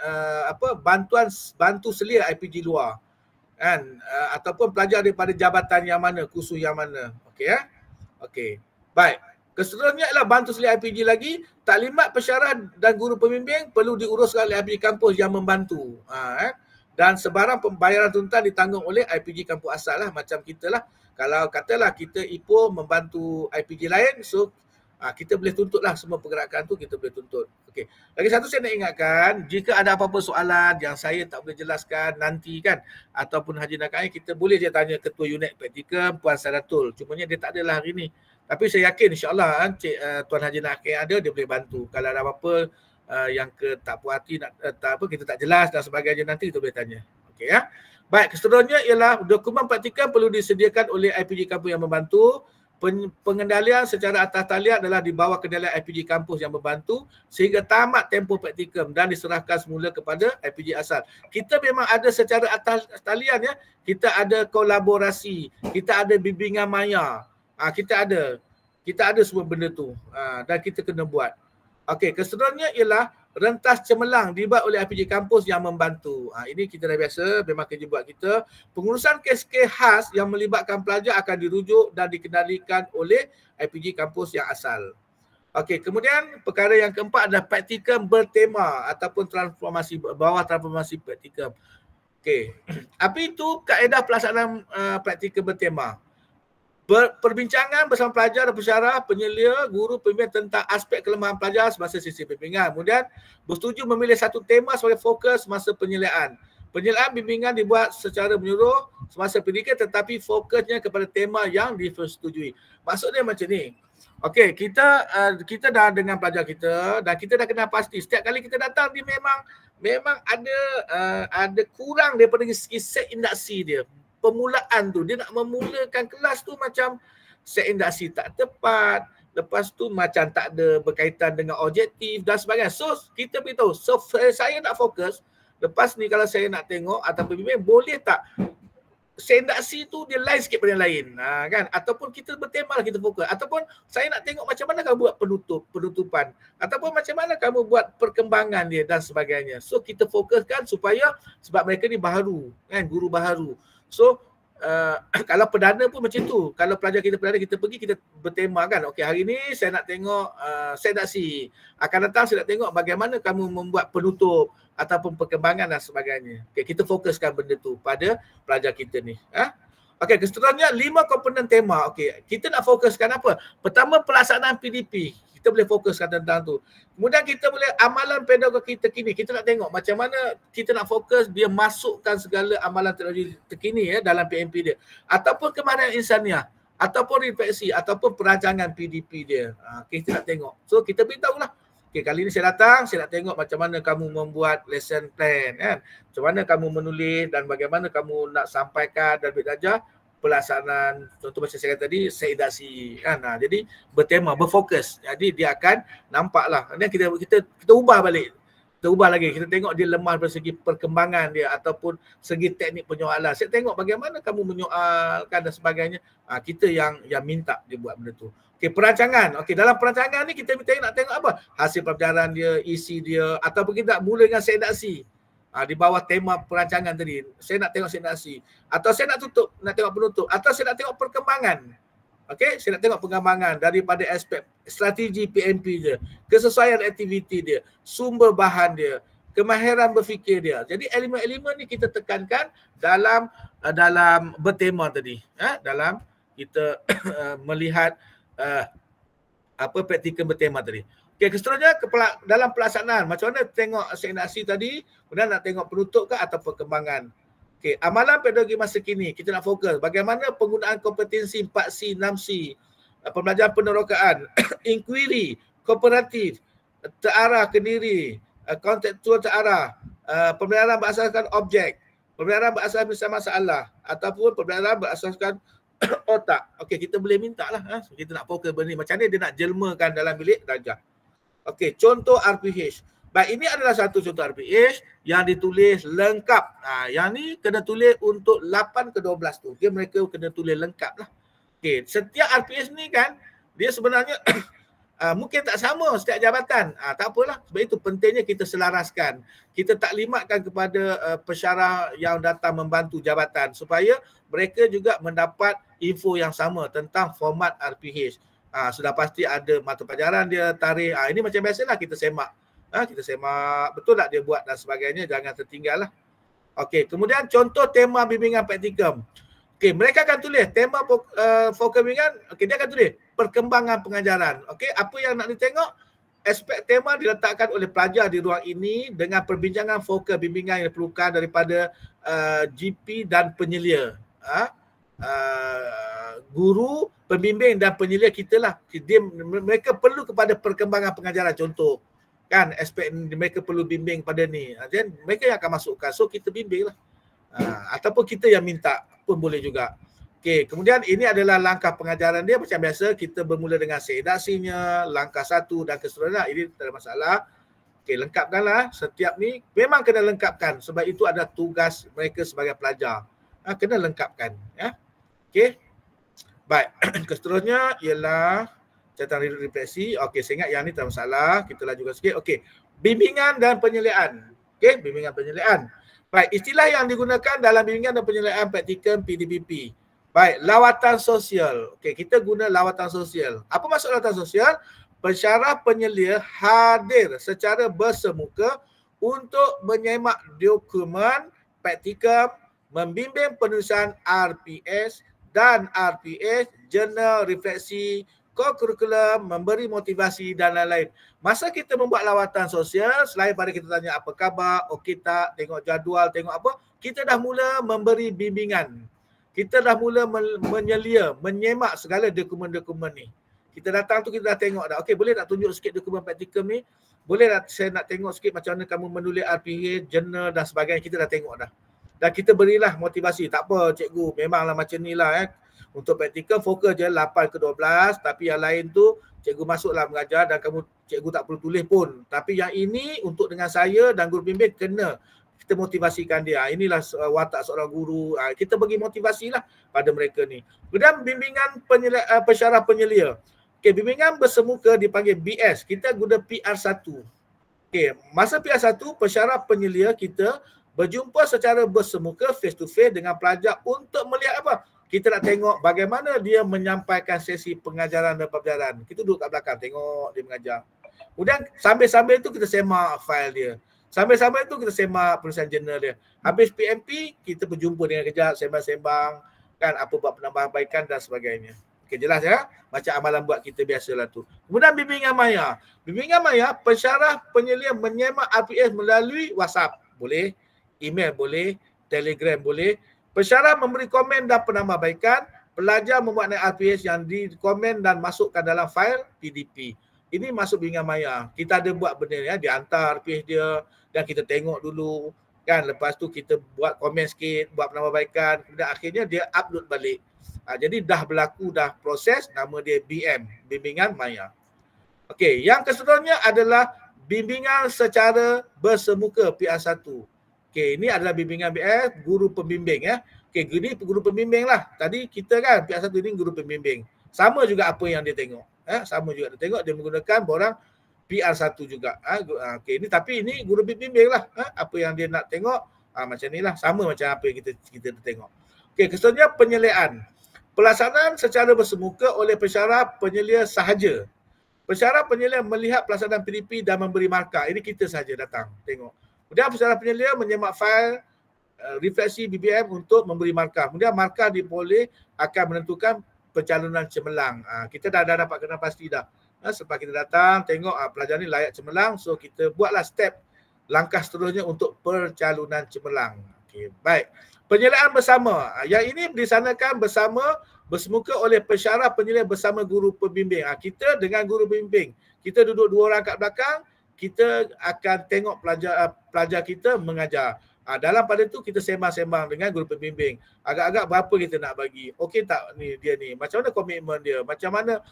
[SPEAKER 1] bantu selia IPG luar. Kan, ataupun pelajar daripada jabatan yang mana, kursus yang mana. Okey ya. Okey. Baik. Seterusnya adalah bantu selia IPG lagi, taklimat pensyarah dan guru pembimbing perlu diuruskan oleh IPG kampus yang membantu. Dan sebarang pembayaran tuntutan ditanggung oleh IPG kampus asal lah, macam kita lah. Kalau katalah kita Ipoh membantu IPG lain, so kita boleh tuntutlah semua pergerakan tu, kita boleh tuntut. Okey. Lagi satu saya nak ingatkan, jika ada apa-apa soalan yang saya tak boleh jelaskan nanti kan, ataupun Haji Nakil, kita boleh je tanya Ketua Unit Praktikum Puan Saratul. Cumanya dia tak adalah hari ni. Tapi saya yakin insya-Allah Tuan Haji Nakil ada, dia boleh bantu. Kalau ada apa-apa yang tak puas hati, kita tak jelas dan sebagainya, nanti kita boleh tanya. Okey ya. Baik, seterusnya ialah dokumen praktikum perlu disediakan oleh IPG kampus yang membantu. Pengendalian secara atas talian adalah di bawah kendalian IPG kampus yang membantu sehingga tamat tempoh praktikum dan diserahkan semula kepada IPG asal. Kita memang ada secara atas talian ya. Kita ada kolaborasi, kita ada bimbingan maya. Kita ada semua benda tu. Dan kita kena buat. Okey, seterusnya ialah rentas cemerlang dibuat oleh IPG kampus yang membantu. Ini kita dah biasa, memang kerja buat kita. Pengurusan kes-kes khas yang melibatkan pelajar akan dirujuk dan dikendalikan oleh IPG kampus yang asal. Okey, kemudian perkara yang keempat adalah praktikum bertema ataupun bawah transformasi praktikum. Okey, apa itu kaedah pelaksanaan praktikum bertema? Perbincangan bersama pelajar dan pensyarah, penyelia, guru, pembimbing tentang aspek kelemahan pelajar semasa sesi bimbingan. Kemudian bersetuju memilih satu tema sebagai fokus masa penyeliaan. Penyeliaan bimbingan dibuat secara menyeluruh semasa pendidikan tetapi fokusnya kepada tema yang disetujui. Maksudnya macam ni. Okey, kita dah dengan pelajar kita dan kita dah kenal pasti setiap kali kita datang dia memang ada kurang daripada segi set induksi dia. Permulaan tu, dia nak memulakan kelas tu macam set induksi tak tepat, lepas tu macam tak ada berkaitan dengan objektif dan sebagainya. So kita beritahu, so saya nak fokus, lepas ni kalau saya nak tengok atau bimbing, boleh tak sendaksi tu dia lain sikit pada yang lain, kan? Ataupun kita bertema lah, kita fokus. Ataupun saya nak tengok macam mana kamu buat penutupan, ataupun macam mana kamu buat perkembangan dia dan sebagainya. So kita fokuskan supaya, sebab mereka ni baharu, kan, guru baharu. So kalau perdana pun macam tu. Kalau pelajar kita perdana, kita pergi, kita bertema kan. Okey, hari ni saya nak tengok sendaksi. Akan datang saya nak tengok bagaimana kamu membuat penutup ataupun perkembangan dan sebagainya. Okey, kita fokuskan benda tu pada pelajar kita ni. Okey, seterusnya 5 komponen tema. Okey, kita nak fokuskan apa? Pertama, pelaksanaan PDP. Kita boleh fokuskan tentang tu. Kemudian kita boleh amalan pedagogi terkini. Kita nak tengok macam mana kita nak fokus dia masukkan segala amalan teknologi terkini dalam PMP dia. Ataupun kemahiran insaniah, ataupun refleksi, ataupun perancangan PDP dia. Kita nak tengok. So kita beritahulah. Okay, kali ni saya datang, saya nak tengok macam mana kamu membuat lesson plan, kan? Macam mana kamu menulis dan bagaimana kamu nak sampaikan dan belajar pelaksanaan, contoh macam saya kata tadi, seidaksi, kan? Jadi bertema, berfokus. Jadi dia akan nampaklah. Dan kita ubah balik. Kita ubah lagi. Kita tengok dia lemah dari segi perkembangan dia ataupun segi teknik penyoalan. Saya tengok bagaimana kamu menyoalkan dan sebagainya. Kita yang minta dia buat benda tu. Okey, perancangan. Okey, dalam perancangan ni kita nak tengok apa? Hasil pelajaran dia, isi dia, ataupun kita mula dengan seidaksi. Di bawah tema perancangan tadi, saya nak tengok sendaksi, atau saya nak tengok penutup, atau saya nak tengok perkembangan. Okey, saya nak tengok perkembangan daripada aspek strategi PMP dia, kesesuaian aktiviti dia, sumber bahan dia, kemahiran berfikir dia. Jadi elemen-elemen ni kita tekankan dalam bertema tadi, dalam kita melihat praktikum bertema tadi. Okey, seterusnya dalam pelaksanaan, macam mana tengok sendaksi tadi, kemudian nak tengok penutup ke atau perkembangan. Okey, amalan pedagogi masa kini, kita nak fokus bagaimana penggunaan kompetensi 4C, 6C, pembelajaran penerokaan, inquiry, kooperatif, terarah ke diri, kontekstual terarah, pembelajaran berasaskan objek, pembelajaran berasaskan masalah, ataupun pembelajaran berasaskan otak. Okey, kita boleh minta lah. Kita nak fokus benda ni. Macam mana dia nak jelmakan dalam bilik darjah. Okey, contoh RPH. Baik, ini adalah satu contoh RPH yang ditulis lengkap. Yang ni kena tulis untuk 8 ke 12 tu. Dia mereka kena tulis lengkap lah. Okey, setiap RPH ni kan, dia sebenarnya mungkin tak sama setiap jabatan. Tak apalah. Sebab itu pentingnya kita selaraskan. Kita taklimatkan kepada pensyarah yang datang membantu jabatan supaya mereka juga mendapat info yang sama tentang format RPH. Sudah pasti ada mata pelajaran dia, tarikh. Ini macam biasalah kita semak. Kita semak betul tak dia buat dan sebagainya, jangan tertinggal lah. Okey, kemudian contoh tema bimbingan praktikum. Okey, mereka akan tulis tema fokus bimbingan. Okey, dia akan tulis perkembangan pengajaran. Okey, apa yang nak ditengok? Aspek tema diletakkan oleh pelajar di ruang ini dengan perbincangan fokus bimbingan yang diperlukan daripada GP dan penyelia. Guru, pembimbing dan penyelia kita lah. Mereka perlu kepada perkembangan pengajaran, contoh. Kan, aspek mereka perlu bimbing pada ni. Dan mereka yang akan masukkan. So kita bimbing lah. Ataupun kita yang minta pun boleh juga. Okey, kemudian ini adalah langkah pengajaran dia. Macam biasa, kita bermula dengan seidaksinya, langkah 1 dan keseterusnya. Ini tak ada masalah. Okey, lengkapkanlah. Setiap ni memang kena lengkapkan. Sebab itu ada tugas mereka sebagai pelajar. Kena lengkapkan. Okey. Baik, seterusnya ialah catatan refleksi. Okey, saya ingat yang ni tak masalah. Kita lajukan sikit. Okey, bimbingan dan penyeliaan. Okey, bimbingan penyeliaan. Baik, istilah yang digunakan dalam bimbingan dan penyeliaan praktikum PDBP. Baik, lawatan sosial. Okey, kita guna lawatan sosial. Apa maksud lawatan sosial? Pensyarah penyelia hadir secara bersemuka untuk menyemak dokumen praktikum, membimbing penulisan RPS dan RPS, jurnal refleksi, kurikulum, memberi motivasi dan lain-lain. Masa kita membuat lawatan sosial, selain pada kita tanya apa khabar, okey tak, tengok jadual, tengok apa, kita dah mula memberi bimbingan. Kita dah mula menyelia, menyemak segala dokumen-dokumen ni. Kita datang tu kita dah tengok dah. Okey, boleh tak tunjuk sikit dokumen praktikum ni? Boleh tak saya nak tengok sikit macam mana kamu menulis RPH, jurnal dan sebagainya. Kita dah tengok dah. Dan kita berilah motivasi. Tak apa cikgu, memanglah macam ni lah. Untuk praktikal fokus je 8 ke 12, tapi yang lain tu cikgu masuklah mengajar dan cikgu tak perlu tulis pun. Tapi yang ini untuk dengan saya dan guru bimbing kena kita motivasikan dia. Inilah watak seorang guru. Kita bagi motivasi lah pada mereka ni. Kemudian bimbingan pensyarah penyelia. Okay, bimbingan bersemuka dipanggil BS. Kita guna PR1. Okay, masa PR1, pensyarah penyelia kita berjumpa secara bersemuka face to face dengan pelajar untuk melihat apa? Kita nak tengok bagaimana dia menyampaikan sesi pengajaran dan pembelajaran. Kita duduk kat belakang tengok dia mengajar. Kemudian sambil-sambil tu kita semak file dia. Sambil-sambil tu kita semak penulisan jurnal dia. Habis PMP, kita berjumpa dengan kejap, sembang-sembang, kan apa buat penambahbaikan dan sebagainya. Okey, jelas ya? Macam amalan buat kita biasalah tu. Kemudian bimbingan maya. Bimbingan maya, pensyarah penyelia menyemak RPS melalui WhatsApp. Boleh. Email boleh. Telegram boleh. Pensyarah memberi komen dan penambahbaikan. Pelajar membuat RPS yang dikomen dan masukkan dalam fail PDP. Ini masuk bimbingan maya. Kita ada buat benda ya, dihantar RPS dia dan kita tengok dulu kan, lepas tu kita buat komen sikit, buat penambahbaikan, kemudian akhirnya dia upload balik. Jadi dah berlaku, dah proses, nama dia BM, bimbingan maya. Okey, yang keseterusnya adalah bimbingan secara bersemuka PR1. Okey, ini adalah bimbingan BS guru pembimbing ya. Okey, ini guru pembimbing lah. Tadi kita kan PR1 ini guru pembimbing. Sama juga apa yang dia tengok. Sama juga dia tengok, dia menggunakan borang PR1 juga. Okey, ini tapi ini guru bimbing lah. Apa yang dia nak tengok macam inilah, sama macam apa yang kita tengok. Okey, keseterusnya penyeliaan. Pelaksanaan secara bersemuka oleh pensyarah penyelia sahaja. Pensyarah penyelia melihat pelaksanaan PDP dan memberi markah. Ini kita sahaja datang tengok. Kemudian pensyarah penyelia menyemak fail refleksi BBM untuk memberi markah. Kemudian markah diboleh akan menentukan pencalonan cemerlang. Kita dah dapat kena pasti dah. Sebab kita datang tengok pelajar ni layak cemerlang, so kita buatlah step langkah seterusnya untuk pencalonan cemerlang. Okey, baik. Penyeliaan bersama. Yang ini dilaksanakan bersama bersemuka oleh pensyarah penyelia bersama guru pembimbing. Kita dengan guru pembimbing. Kita duduk dua orang kat belakang, kita akan tengok pelajar kita mengajar. Dalam pada tu kita sembang-sembang dengan guru pembimbing. Agak-agak berapa kita nak bagi. Okey tak ni dia ni. Macam mana komitmen dia? Macam mana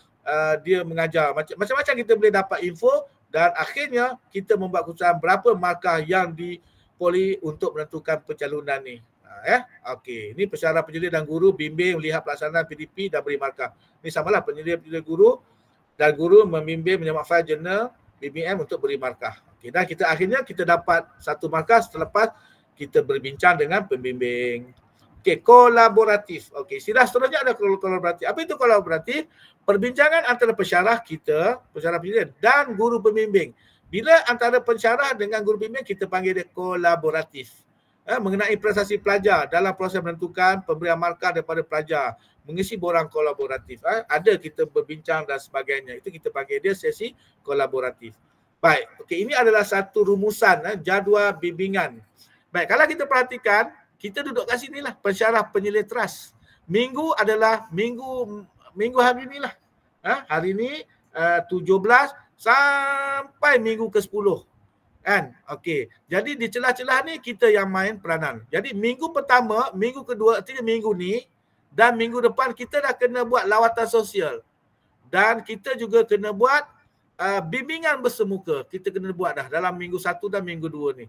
[SPEAKER 1] dia mengajar? Macam-macam kita boleh dapat info dan akhirnya kita membuat keputusan berapa markah yang dipoleh untuk menentukan pencalonan ni. Okey, ini pensyarah penyelia dan guru bimbing melihat pelaksanaan PDP dan beri markah. Ini samalah penyelia guru dan guru membimbing menyemak fail jurnal BBM untuk beri markah. Okey, dan kita akhirnya kita dapat satu markah selepas kita berbincang dengan pembimbing. Okey, kolaboratif. Okey, sila seterusnya ada kolaboratif. Apa itu kolaboratif? Perbincangan antara pensyarah kita, pensyarah penyelia dan guru pembimbing. Bila antara pensyarah dengan guru pembimbing kita panggil dia kolaboratif. Mengenai prestasi pelajar dalam proses menentukan pemberian markah daripada pelajar, mengisi borang kolaboratif. Ada kita berbincang dan sebagainya. Itu kita panggil dia sesi kolaboratif. Baik, okey, ini adalah satu rumusan jadual bimbingan. Baik, kalau kita perhatikan, kita duduk kat sini lah, pensyarah penyelia trust. Minggu adalah minggu hari ni lah. Hari ni 17 sampai minggu ke-10. Kan? Okey. Jadi di celah-celah ni kita yang main peranan. Jadi minggu pertama, minggu kedua, artinya minggu ni dan minggu depan kita dah kena buat lawatan sosial. Dan kita juga kena buat bimbingan bersemuka. Kita kena buat dah dalam minggu 1 dan minggu 2 ni.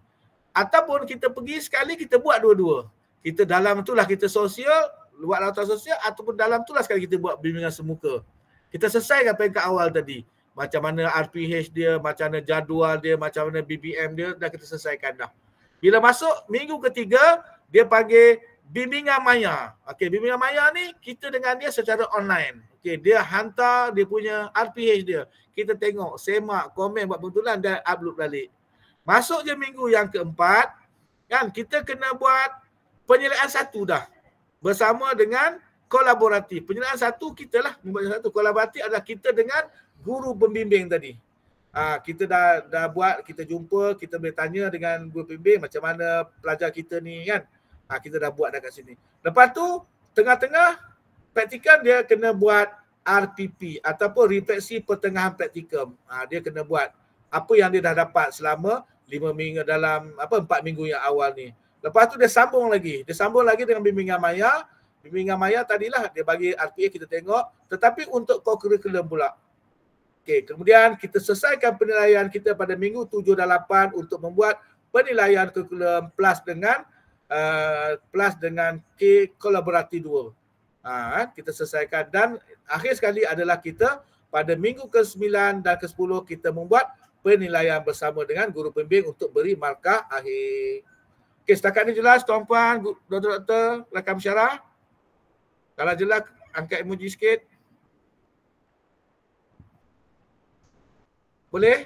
[SPEAKER 1] Ataupun kita pergi sekali kita buat dua-dua. Kita dalam itulah kita sosial, buat lawatan sosial, ataupun dalam itulah sekali kita buat bimbingan semuka. Kita selesaikan apa yang kat awal tadi. Macam mana RPH dia, macam mana jadual dia, macam mana BBM dia, dah kita selesaikan dah. Bila masuk minggu ketiga, dia panggil bimbingan maya. Okey, bimbingan maya ni kita dengan dia secara online. Okey, dia hantar dia punya RPH dia. Kita tengok, semak, komen, buat pentulan dan upload balik. Masuk je minggu yang keempat, kan kita kena buat penyeliaan satu dah. Bersama dengan kolaboratif. Penyeliaan satu kita lah, membuat satu. Kolaboratif adalah kita dengan guru pembimbing tadi. Kita dah buat, kita jumpa, kita boleh tanya dengan guru pembimbing macam mana pelajar kita ni kan. Kita dah buat dah kat sini. Lepas tu tengah-tengah praktikal dia kena buat RPP ataupun refleksi pertengahan praktikum. Dia kena buat apa yang dia dah dapat selama 5 minggu dalam 4 minggu yang awal ni. Lepas tu dia sambung lagi. Dia sambung lagi dengan bimbingan maya Bimbingan maya tadilah dia bagi RPA kita tengok, tetapi untuk co-curriculum pula. Okey, kemudian kita selesaikan penilaian kita pada minggu 7 dan 8 untuk membuat penilaian kurikulum plus dengan K kolaborasi 2. Kita selesaikan dan akhir sekali adalah kita pada minggu ke-9 dan ke-10 kita membuat penilaian bersama dengan guru pembimbing untuk beri markah akhir. Okey, setakat ini jelas tuan-puan, doktor-doktor, rakan pensyarah? Kalau jelas angkat emoji sikit. Boleh?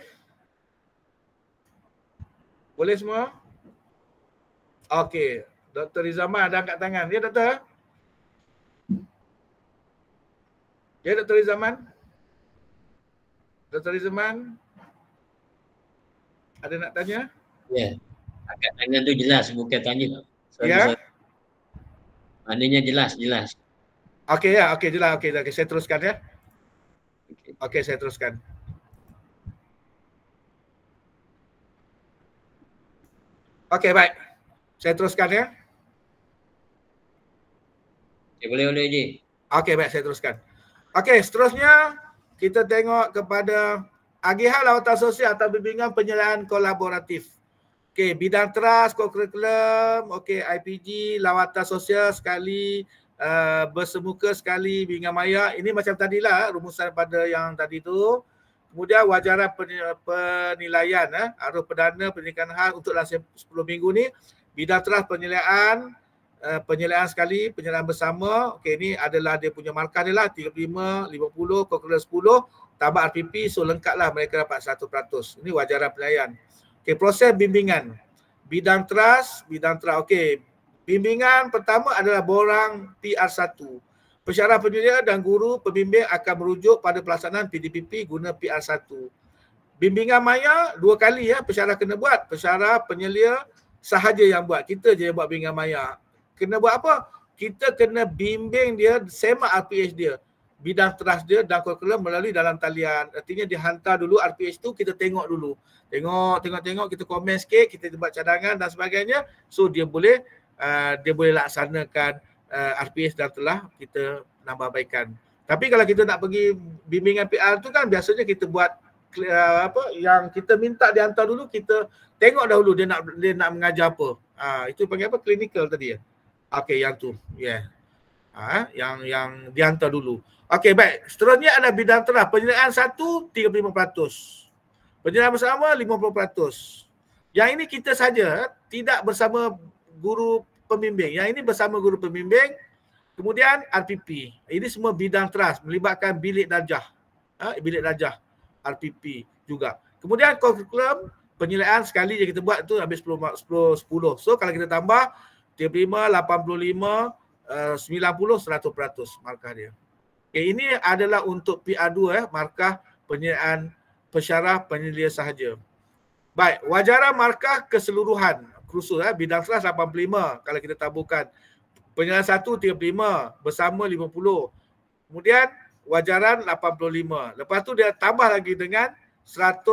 [SPEAKER 1] Boleh semua? Okey, Dr. Rizaman ada angkat tangan. Ya, doktor? Ya, Dr. Rizaman? Dr. Rizaman? Ada nak tanya?
[SPEAKER 2] Ya, angkat tangan tu jelas, bukan tanya.
[SPEAKER 1] Ya?
[SPEAKER 2] Maknanya jelas.
[SPEAKER 1] Okey, ya, okey, jelas. Okey, saya teruskan ya. Okey, saya teruskan. Okey, baik. Saya teruskan ya.
[SPEAKER 2] Okay, boleh je.
[SPEAKER 1] Okey, baik, saya teruskan. Okey, seterusnya kita tengok kepada agihan lawatan sosial atau bimbingan penyelidikan kolaboratif. Okey, bidang trust, co-curriculum, okey, IPG, lawatan sosial sekali, bersemuka sekali, bimbingan maya. Ini macam tadilah rumusan pada yang tadi tu. Kemudian wajaran penilaian, arus perdana pendidikan hal untuk dalam 10 minggu ni, bidang trust penyelidikan sekali, penyelidikan bersama. Okey, ini adalah dia punya markah dia lah, 35, 50, kokura 10, tambah RPP, so lengkaplah mereka dapat 100%. Ini wajaran penilaian. Okey, proses bimbingan. Bidang trust, okey. Bimbingan pertama adalah borang PR1. Pensyarah penyelia dan guru pembimbing akan merujuk pada pelaksanaan PDPP guna PR1. Bimbingan maya 2 kali ya, pensyarah kena buat. Pensyarah penyelia sahaja yang buat. Kita je yang buat bimbingan maya. Kena buat apa? Kita kena bimbing dia, semak RPH dia, bidang trust dia dan kurikulum melalui dalam talian. Artinya dihantar dulu RPH tu, kita tengok dulu. Tengok, kita komen sikit, kita buat cadangan dan sebagainya. So dia boleh laksanakan RPS dan telah kita nambahbaikan. Tapi kalau kita nak pergi bimbingan PR tu kan biasanya kita buat yang kita minta dia hantar dulu, kita tengok dahulu dia nak mengajar apa. Itu panggil apa? Clinical tadi ya. Okey, yang tu. Ya. Yeah. Yang dihantar dulu. Okey, baik. Seterusnya ada bidang telah penyelidikan 1 35%. Penyelidikan bersama 50%. Yang ini kita saja tidak bersama guru pembimbing. Yang ini bersama guru pembimbing. Kemudian RPP. Ini semua bidang trust melibatkan bilik darjah. Bilik darjah RPP juga. Kemudian kurikulum penyelidikan sekali je kita buat tu habis 10. So kalau kita tambah 35, 85, 90, 100% markah dia. Okay, ini adalah untuk PR2 markah penyelidikan pensyarah penyelia sahaja. Baik, wajaran markah keseluruhan. Khusus bidang trust 85 kalau kita taburkan. Penyelidikan 1 35, bersama 50. Kemudian wajaran 85. Lepas tu dia tambah lagi dengan 10%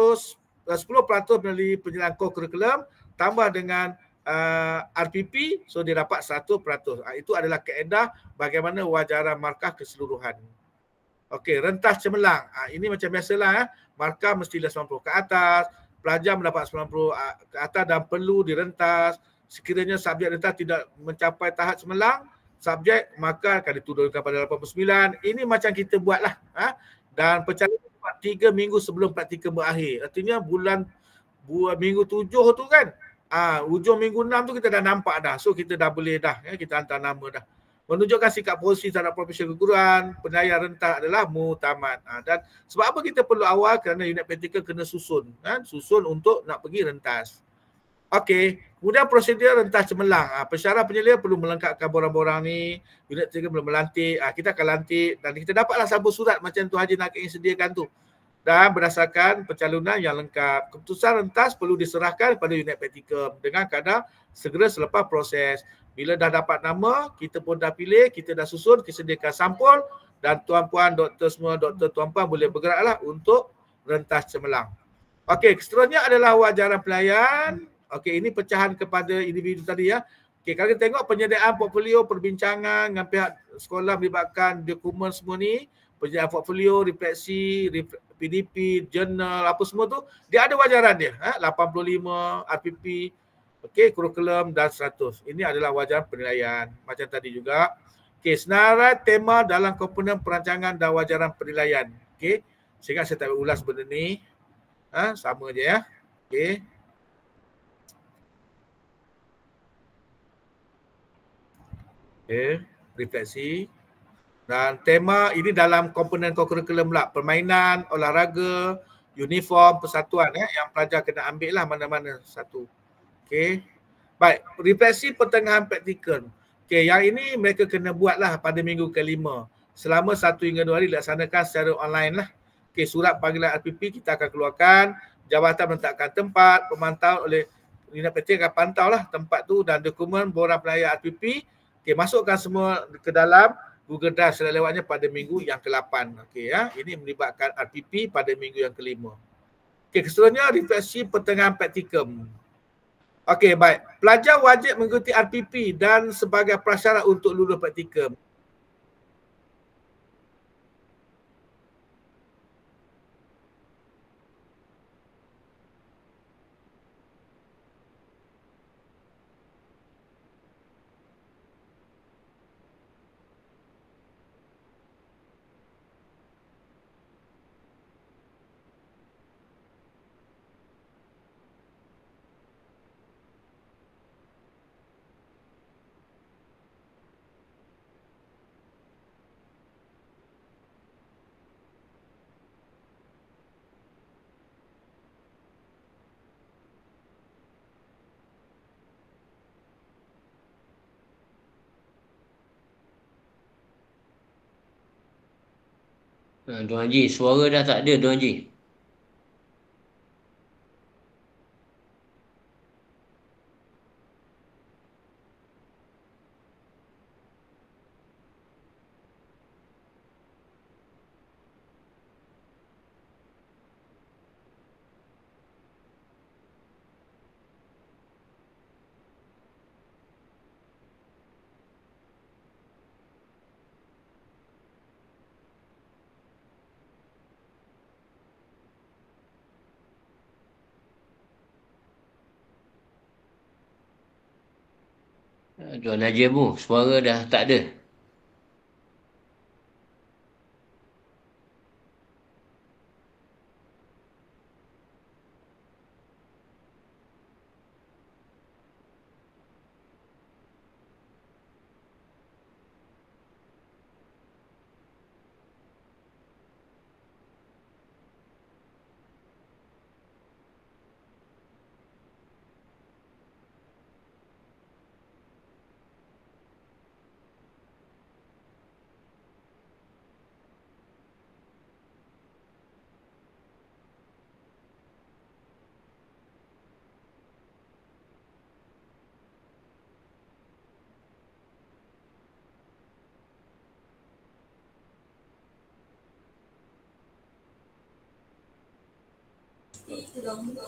[SPEAKER 1] melalui penyelidikan kurikulum tambah dengan RPP, so dia dapat 100%. Itu adalah kaedah bagaimana wajaran markah keseluruhan. Okey, rentas cemerlang. Ini macam biasalah markah mestilah 90 ke atas. Pelajar mendapat 90 ke atas dan perlu direntas. Sekiranya subjek rentas tidak mencapai tahap cemerlang, subjek maka akan diturunkan pada 89. Ini macam kita buatlah. Dan pencalonan 3 minggu sebelum praktikum berakhir. Artinya minggu 7 tu kan, hujung minggu 6 tu kita dah nampak dah. So kita dah boleh dah, kita hantar nama dah. Menunjukkan sikap polisi terhadap profesi keguruan, penilaian rentas adalah mutamat. Dan sebab apa kita perlu awal? Kerana unit praktikal kena susun. Susun untuk nak pergi rentas. Okey, kemudian prosedur rentas cemerlang. Pensyarah penyelia perlu melengkapkan borang-borang ni. Unit praktikal belum melantik. Kita akan lantik dan kita dapatlah sabur surat macam tu Haji Nakik sediakan tu. Dan berdasarkan pencalonan yang lengkap. Keputusan rentas perlu diserahkan kepada unit praktikal dengan kadar segera selepas proses. Bila dah dapat nama, kita pun dah pilih, kita dah susun, kita sediakan sampul dan tuan-puan, doktor semua, doktor tuan-puan boleh bergeraklah untuk rentas cemerlang. Okey, seterusnya adalah wajaran pelayan. Okey, ini pecahan kepada individu tadi ya. Okey, kalau kita tengok penyediaan portfolio, perbincangan dengan pihak sekolah melibatkan dokumen semua ni, penyediaan portfolio, refleksi, PDP, jurnal, apa semua tu, dia ada wajaran dia. 85, RPP, okey, kurikulum dan 100. Ini adalah wajaran penilaian. Macam tadi juga. Okey, senarai tema dalam komponen perancangan dan wajaran penilaian. Okey, sehingga saya tak ulas benda ni. Sama je ya. Okey. Refleksi. Dan tema ini dalam komponen kurikulum pula, permainan, olahraga, uniform, persatuan yang pelajar kena ambil lah mana-mana satu. Okey. Baik, refleksi pertengahan praktikal. Okey, yang ini mereka kena buatlah pada minggu ke-5. Selama 1 hingga 2 hari dilaksanakan secara online lah. Okey, surat panggilan RPP kita akan keluarkan, jabatan menetapkan tempat, pemantau oleh Dinas Praktik akan pantau lah tempat tu dan dokumen borang penilaian RPP. Okey, masukkan semua ke dalam Google Drive secara lewatnya pada minggu yang ke-8. Okey ya, ini melibatkan RPP pada minggu yang ke-5. Okey, keseluruhannya refleksi pertengahan praktikum. Okey, baik. Pelajar wajib mengikuti RPP dan sebagai prasyarat untuk lulus praktikum.
[SPEAKER 2] Tuan Haji, suara dah tak ada Tuan Haji. Tuan Haji Abu, suara dah tak ada.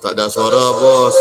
[SPEAKER 3] Tak ada suara, bos.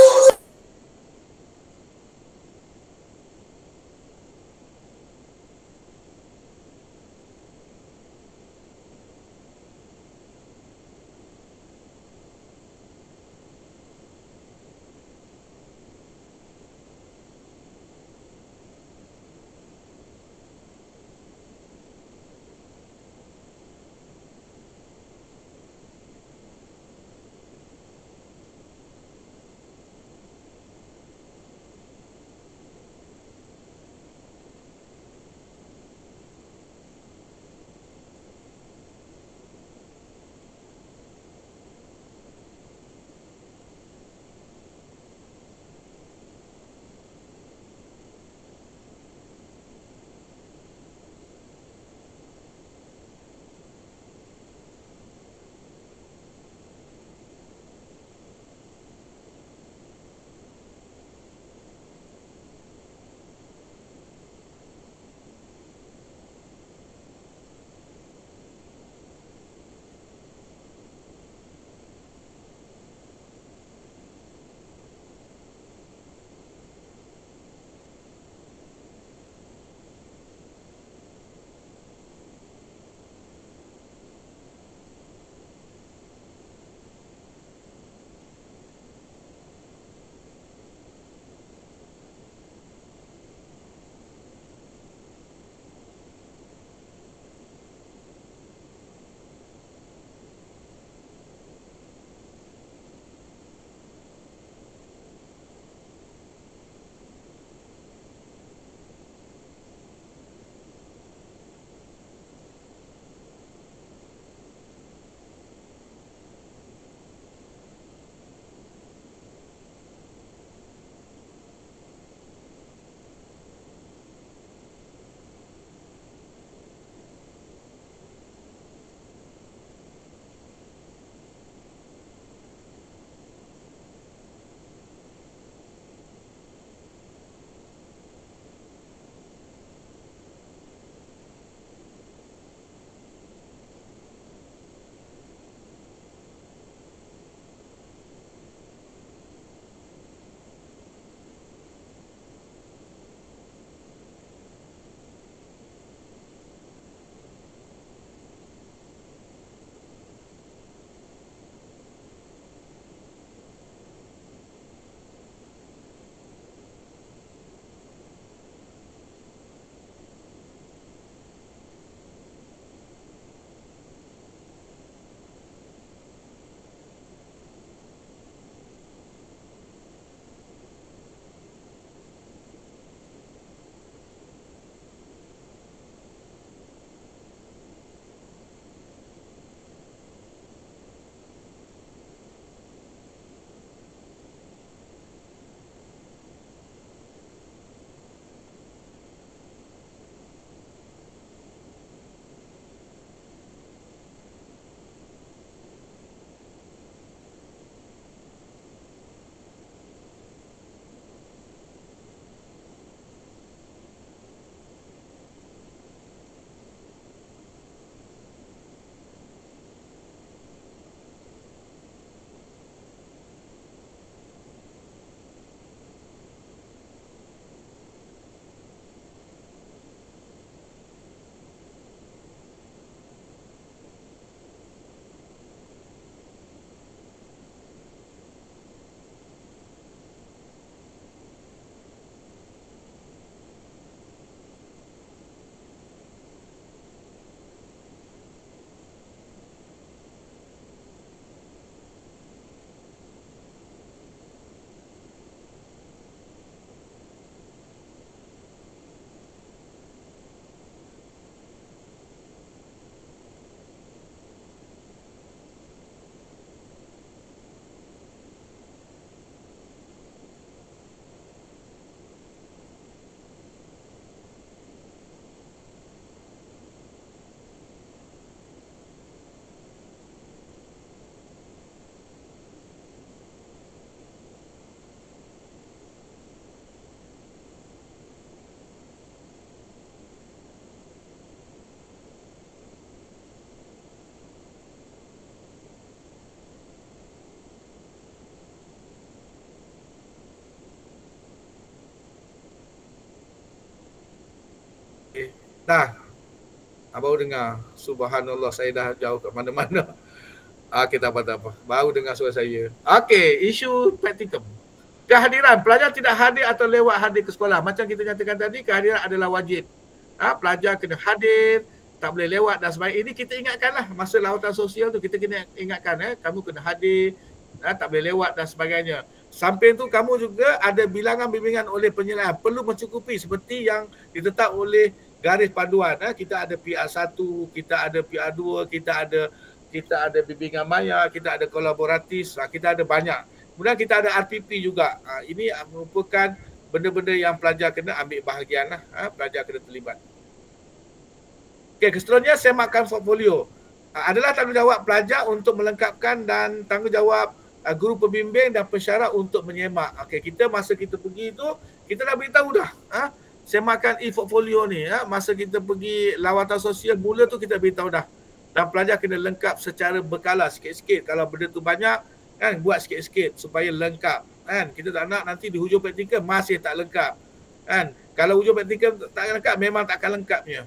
[SPEAKER 1] Dah. Baru dengar. Subhanallah, saya dah jauh kat mana-mana. Okey, tak apa. Baru dengar suara saya. Okey, isu praktikum. Kehadiran. Pelajar tidak hadir atau lewat hadir ke sekolah. Macam kita nyatakan tadi, kehadiran adalah wajib. Pelajar kena hadir, tak boleh lewat dan sebagainya. Ini kita ingatkanlah masa lawatan sosial tu, kita kena ingatkan kamu kena hadir, tak boleh lewat dan sebagainya. Samping tu kamu juga ada bilangan bimbingan oleh penyelidikan perlu mencukupi seperti yang ditetap oleh garis panduan. Kita ada PR1, kita ada PR2, kita ada bimbingan maya, kita ada kolaboratif, kita ada banyak. Kemudian kita ada RPP juga. Ini merupakan benda-benda yang pelajar kena ambil bahagian lah. Pelajar kena terlibat. Okey, seterusnya semakan portfolio. Adalah tanggungjawab pelajar untuk melengkapkan dan tanggungjawab guru pembimbing dan pensyarah untuk menyemak. Okey, masa kita pergi tu, kita dah beritahu dah. Semakan e-portfolio ni, masa kita pergi lawatan sosial, mula tu kita beritahu dah. Dan pelajar kena lengkap secara berkala sikit-sikit. Kalau benda tu banyak, kan buat sikit-sikit supaya lengkap. Kan kita tak nak nanti di hujung praktikum masih tak lengkap. Kan kalau hujung praktikum tak lengkap, memang tak akan lengkapnya.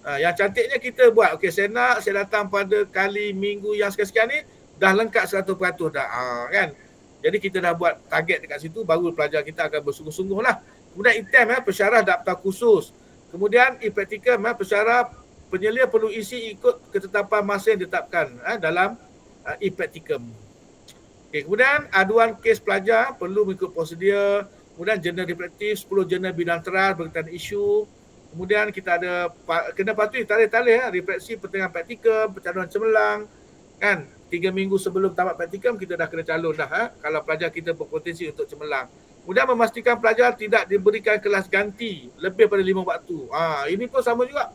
[SPEAKER 1] Yang cantiknya kita buat, okey saya datang pada kali minggu yang sekian-sekian ni dah lengkap 100% dah. Kan. Jadi kita dah buat target dekat situ, baru pelajar kita akan bersungguh-sungguh lah. Kemudian item pensyarah daftar khusus. Kemudian e-praktikum pensyarah penyelia perlu isi ikut ketetapan masa yang ditetapkan dalam e-praktikum. Okay, kemudian aduan kes pelajar perlu mengikut prosedur. Kemudian jurnal reflektif, 10 jurnal bidang teras berkaitan isu. Kemudian kita ada kena patuhi tarikh-tarikh refleksi pertengahan praktikum, pencalonan cemerlang. Kan 3 minggu sebelum tamat praktikum kita dah kena calon dah kalau pelajar kita berpotensi untuk cemerlang. Kemudian memastikan pelajar tidak diberikan kelas ganti lebih pada 5 waktu. Ini pun sama juga.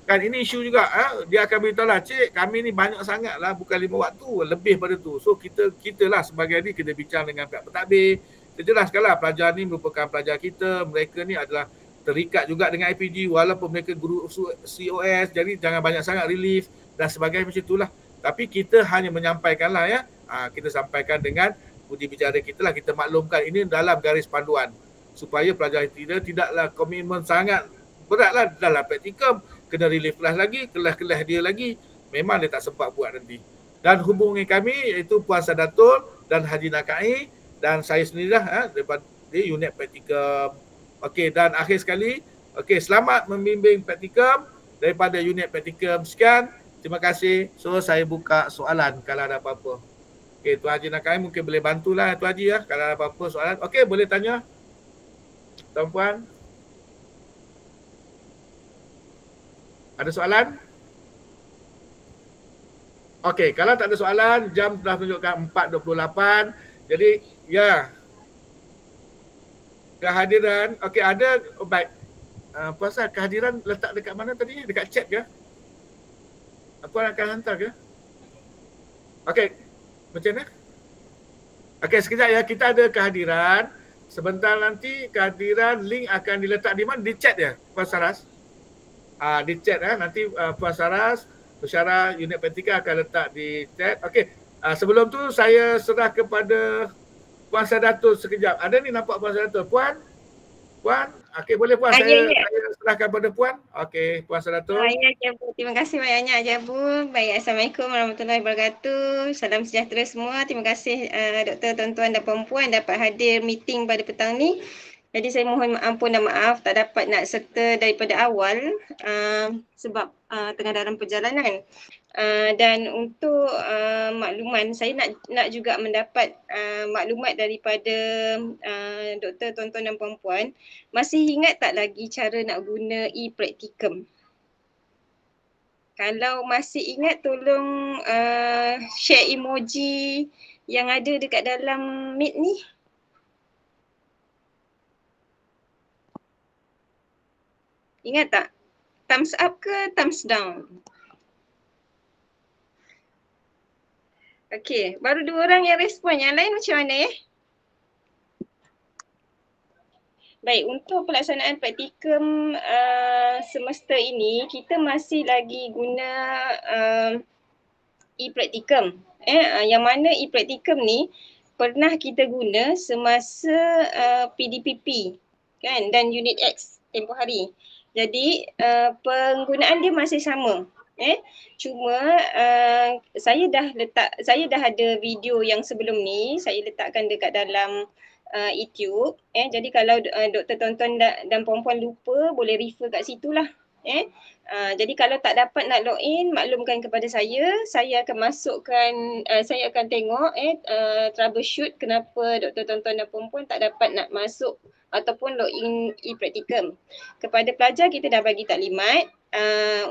[SPEAKER 1] Kan ini isu juga. Dia akan beritahu lah, cik kami ni banyak sangat lah, bukan 5 waktu, lebih pada tu. So kita lah sebagai ni kena bincang dengan pihak pentadbir. Kita jelaskan lah pelajar ni merupakan pelajar kita, mereka ni adalah terikat juga dengan IPG walaupun mereka guru COS, jadi jangan banyak sangat relief dan sebagainya macam itulah. Tapi kita hanya menyampaikan lah kita sampaikan dengan budi bicara kita lah, kita maklumkan ini dalam garis panduan supaya pelajar kita tidaklah komitmen sangat beratlah dalam praktikum, kena relief kelas lagi, kelas-kelas dia lagi, memang dia tak sempat buat nanti. Dan hubungi kami iaitu Puan Sadatul dan Haji Nakai dan saya sendirilah daripada unit praktikum. Okey, dan akhir sekali, okey, selamat membimbing praktikum daripada unit praktikum. Sekian, terima kasih. So saya buka soalan kalau ada apa-apa. Okey, Tuan Haji Nakai mungkin boleh bantulah Tuan Haji kalau ada apa-apa soalan. Okey, boleh tanya. Tuan-puan. Ada soalan? Okey, kalau tak ada soalan, jam telah tunjukkan 4.28. Jadi, ya. Kehadiran, okey ada, baik. Puasa kehadiran letak dekat mana tadi? Dekat chat ke? Aku akan hantar ke? Okey, macam mana? Okey, sekejap ya. Kita ada kehadiran. Sebentar nanti kehadiran link akan diletak di mana? Di chat ya, Puan Saras? Di chat nanti Puan Saras, pensyarah unit praktika akan letak di chat. Okey, sebelum tu saya serah kepada Puan Sadatul sekejap. Ada ni nampak Puan Sadatul. Puan? Okey, boleh Puan saya serahkan kepada Puan. Okey, Puan Sadatul.
[SPEAKER 4] Ya, Jabu. Terima kasih banyaknya Jabu. Baik, Assalamualaikum warahmatullahi wabarakatuh. Salam sejahtera semua. Terima kasih doktor, tuan-tuan dan perempuan dapat hadir meeting pada petang ni. Jadi saya mohon ampun dan maaf tak dapat nak serta daripada awal sebab tengah dalam perjalanan. Dan untuk makluman, saya nak juga mendapat maklumat daripada doktor, tuan-tuan dan puan-puan. Masih ingat tak lagi cara nak guna e-praktikum? Kalau masih ingat, tolong share emoji yang ada dekat dalam Meet ni. Ingat tak? Thumbs up ke thumbs down? Okey, baru 2 orang yang respon. Yang lain macam mana ya? Baik, untuk pelaksanaan praktikum semester ini, kita masih lagi guna e-praktikum. Yang mana e-praktikum ni pernah kita guna semasa PDPP kan, dan unit X tempoh hari. Jadi penggunaan dia masih sama. Cuma saya dah ada video yang sebelum ni, saya letakkan dekat dalam YouTube. Jadi kalau doktor tuan-tuan dan puan-puan lupa, boleh refer kat situlah. Jadi kalau tak dapat nak login, maklumkan kepada saya akan masukkan, saya akan tengok troubleshoot kenapa doktor tuan-tuan dan puan-puan tak dapat nak masuk ataupun login e-praktikum. Kepada pelajar kita dah bagi taklimat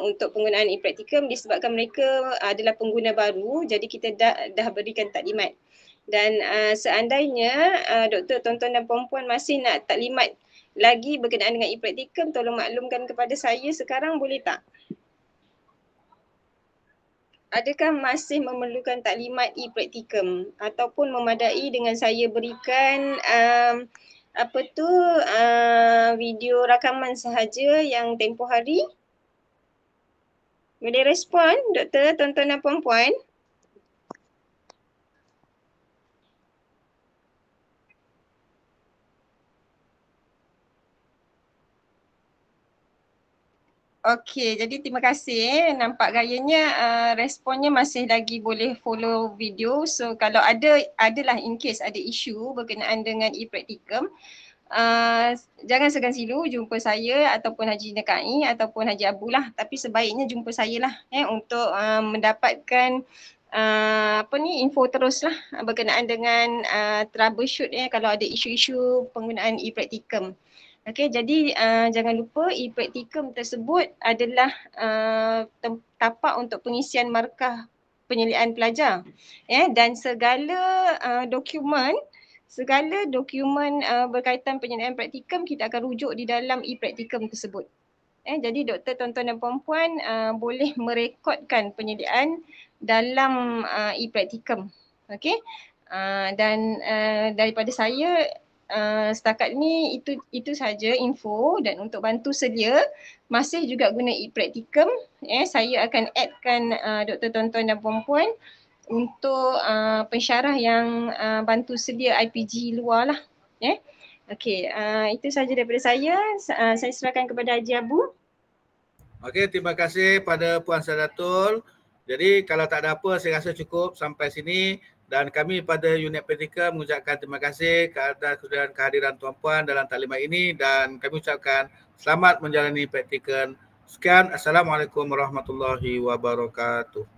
[SPEAKER 4] untuk penggunaan e-praktikum disebabkan mereka adalah pengguna baru, jadi kita dah berikan taklimat. Dan seandainya doktor tuan-tuan dan puan-puan masih nak taklimat lagi berkenaan dengan e-praktikum, tolong maklumkan kepada saya sekarang, boleh tak? Adakah masih memerlukan taklimat e-praktikum ataupun memadai dengan saya berikan video rakaman sahaja yang tempoh hari? Boleh respon doktor, tuan-tuan dan puan-puan? Okey, jadi terima kasih. Nampak gayanya responnya masih lagi boleh follow video. So kalau adalah in case ada isu berkenaan dengan e-praktikum, jangan segan silu jumpa saya ataupun Haji Nekai ataupun Haji Abu lah. Tapi sebaiknya jumpa saya lah untuk mendapatkan info terus lah berkenaan dengan troubleshoot kalau ada isu-isu penggunaan e-praktikum. Okey, jadi jangan lupa e-praktikum tersebut adalah tapak untuk pengisian markah penyelidikan pelajar. Dan segala dokumen berkaitan penyelidikan praktikum kita akan rujuk di dalam e-praktikum tersebut. Jadi doktor, tuan-tuan dan puan-puan boleh merekodkan penyelidikan dalam e-praktikum. Okey. Dan daripada saya setakat ni itu saja info, dan untuk bantu sedia masih juga guna e-praktikum, saya akan addkan doktor, tuan-tuan dan puan-puan untuk pensyarah yang bantu sedia IPG luar lah. Okey, itu saja daripada saya. Saya serahkan kepada Haji Abu.
[SPEAKER 1] Okey, terima kasih pada Puan Sadatul. Jadi kalau tak ada apa, saya rasa cukup sampai sini. Dan kami pada unit praktikum mengucapkan terima kasih atas kehadiran tuan-puan dalam taklimat ini, dan kami ucapkan selamat menjalani praktikum. Sekian, Assalamualaikum warahmatullahi wabarakatuh.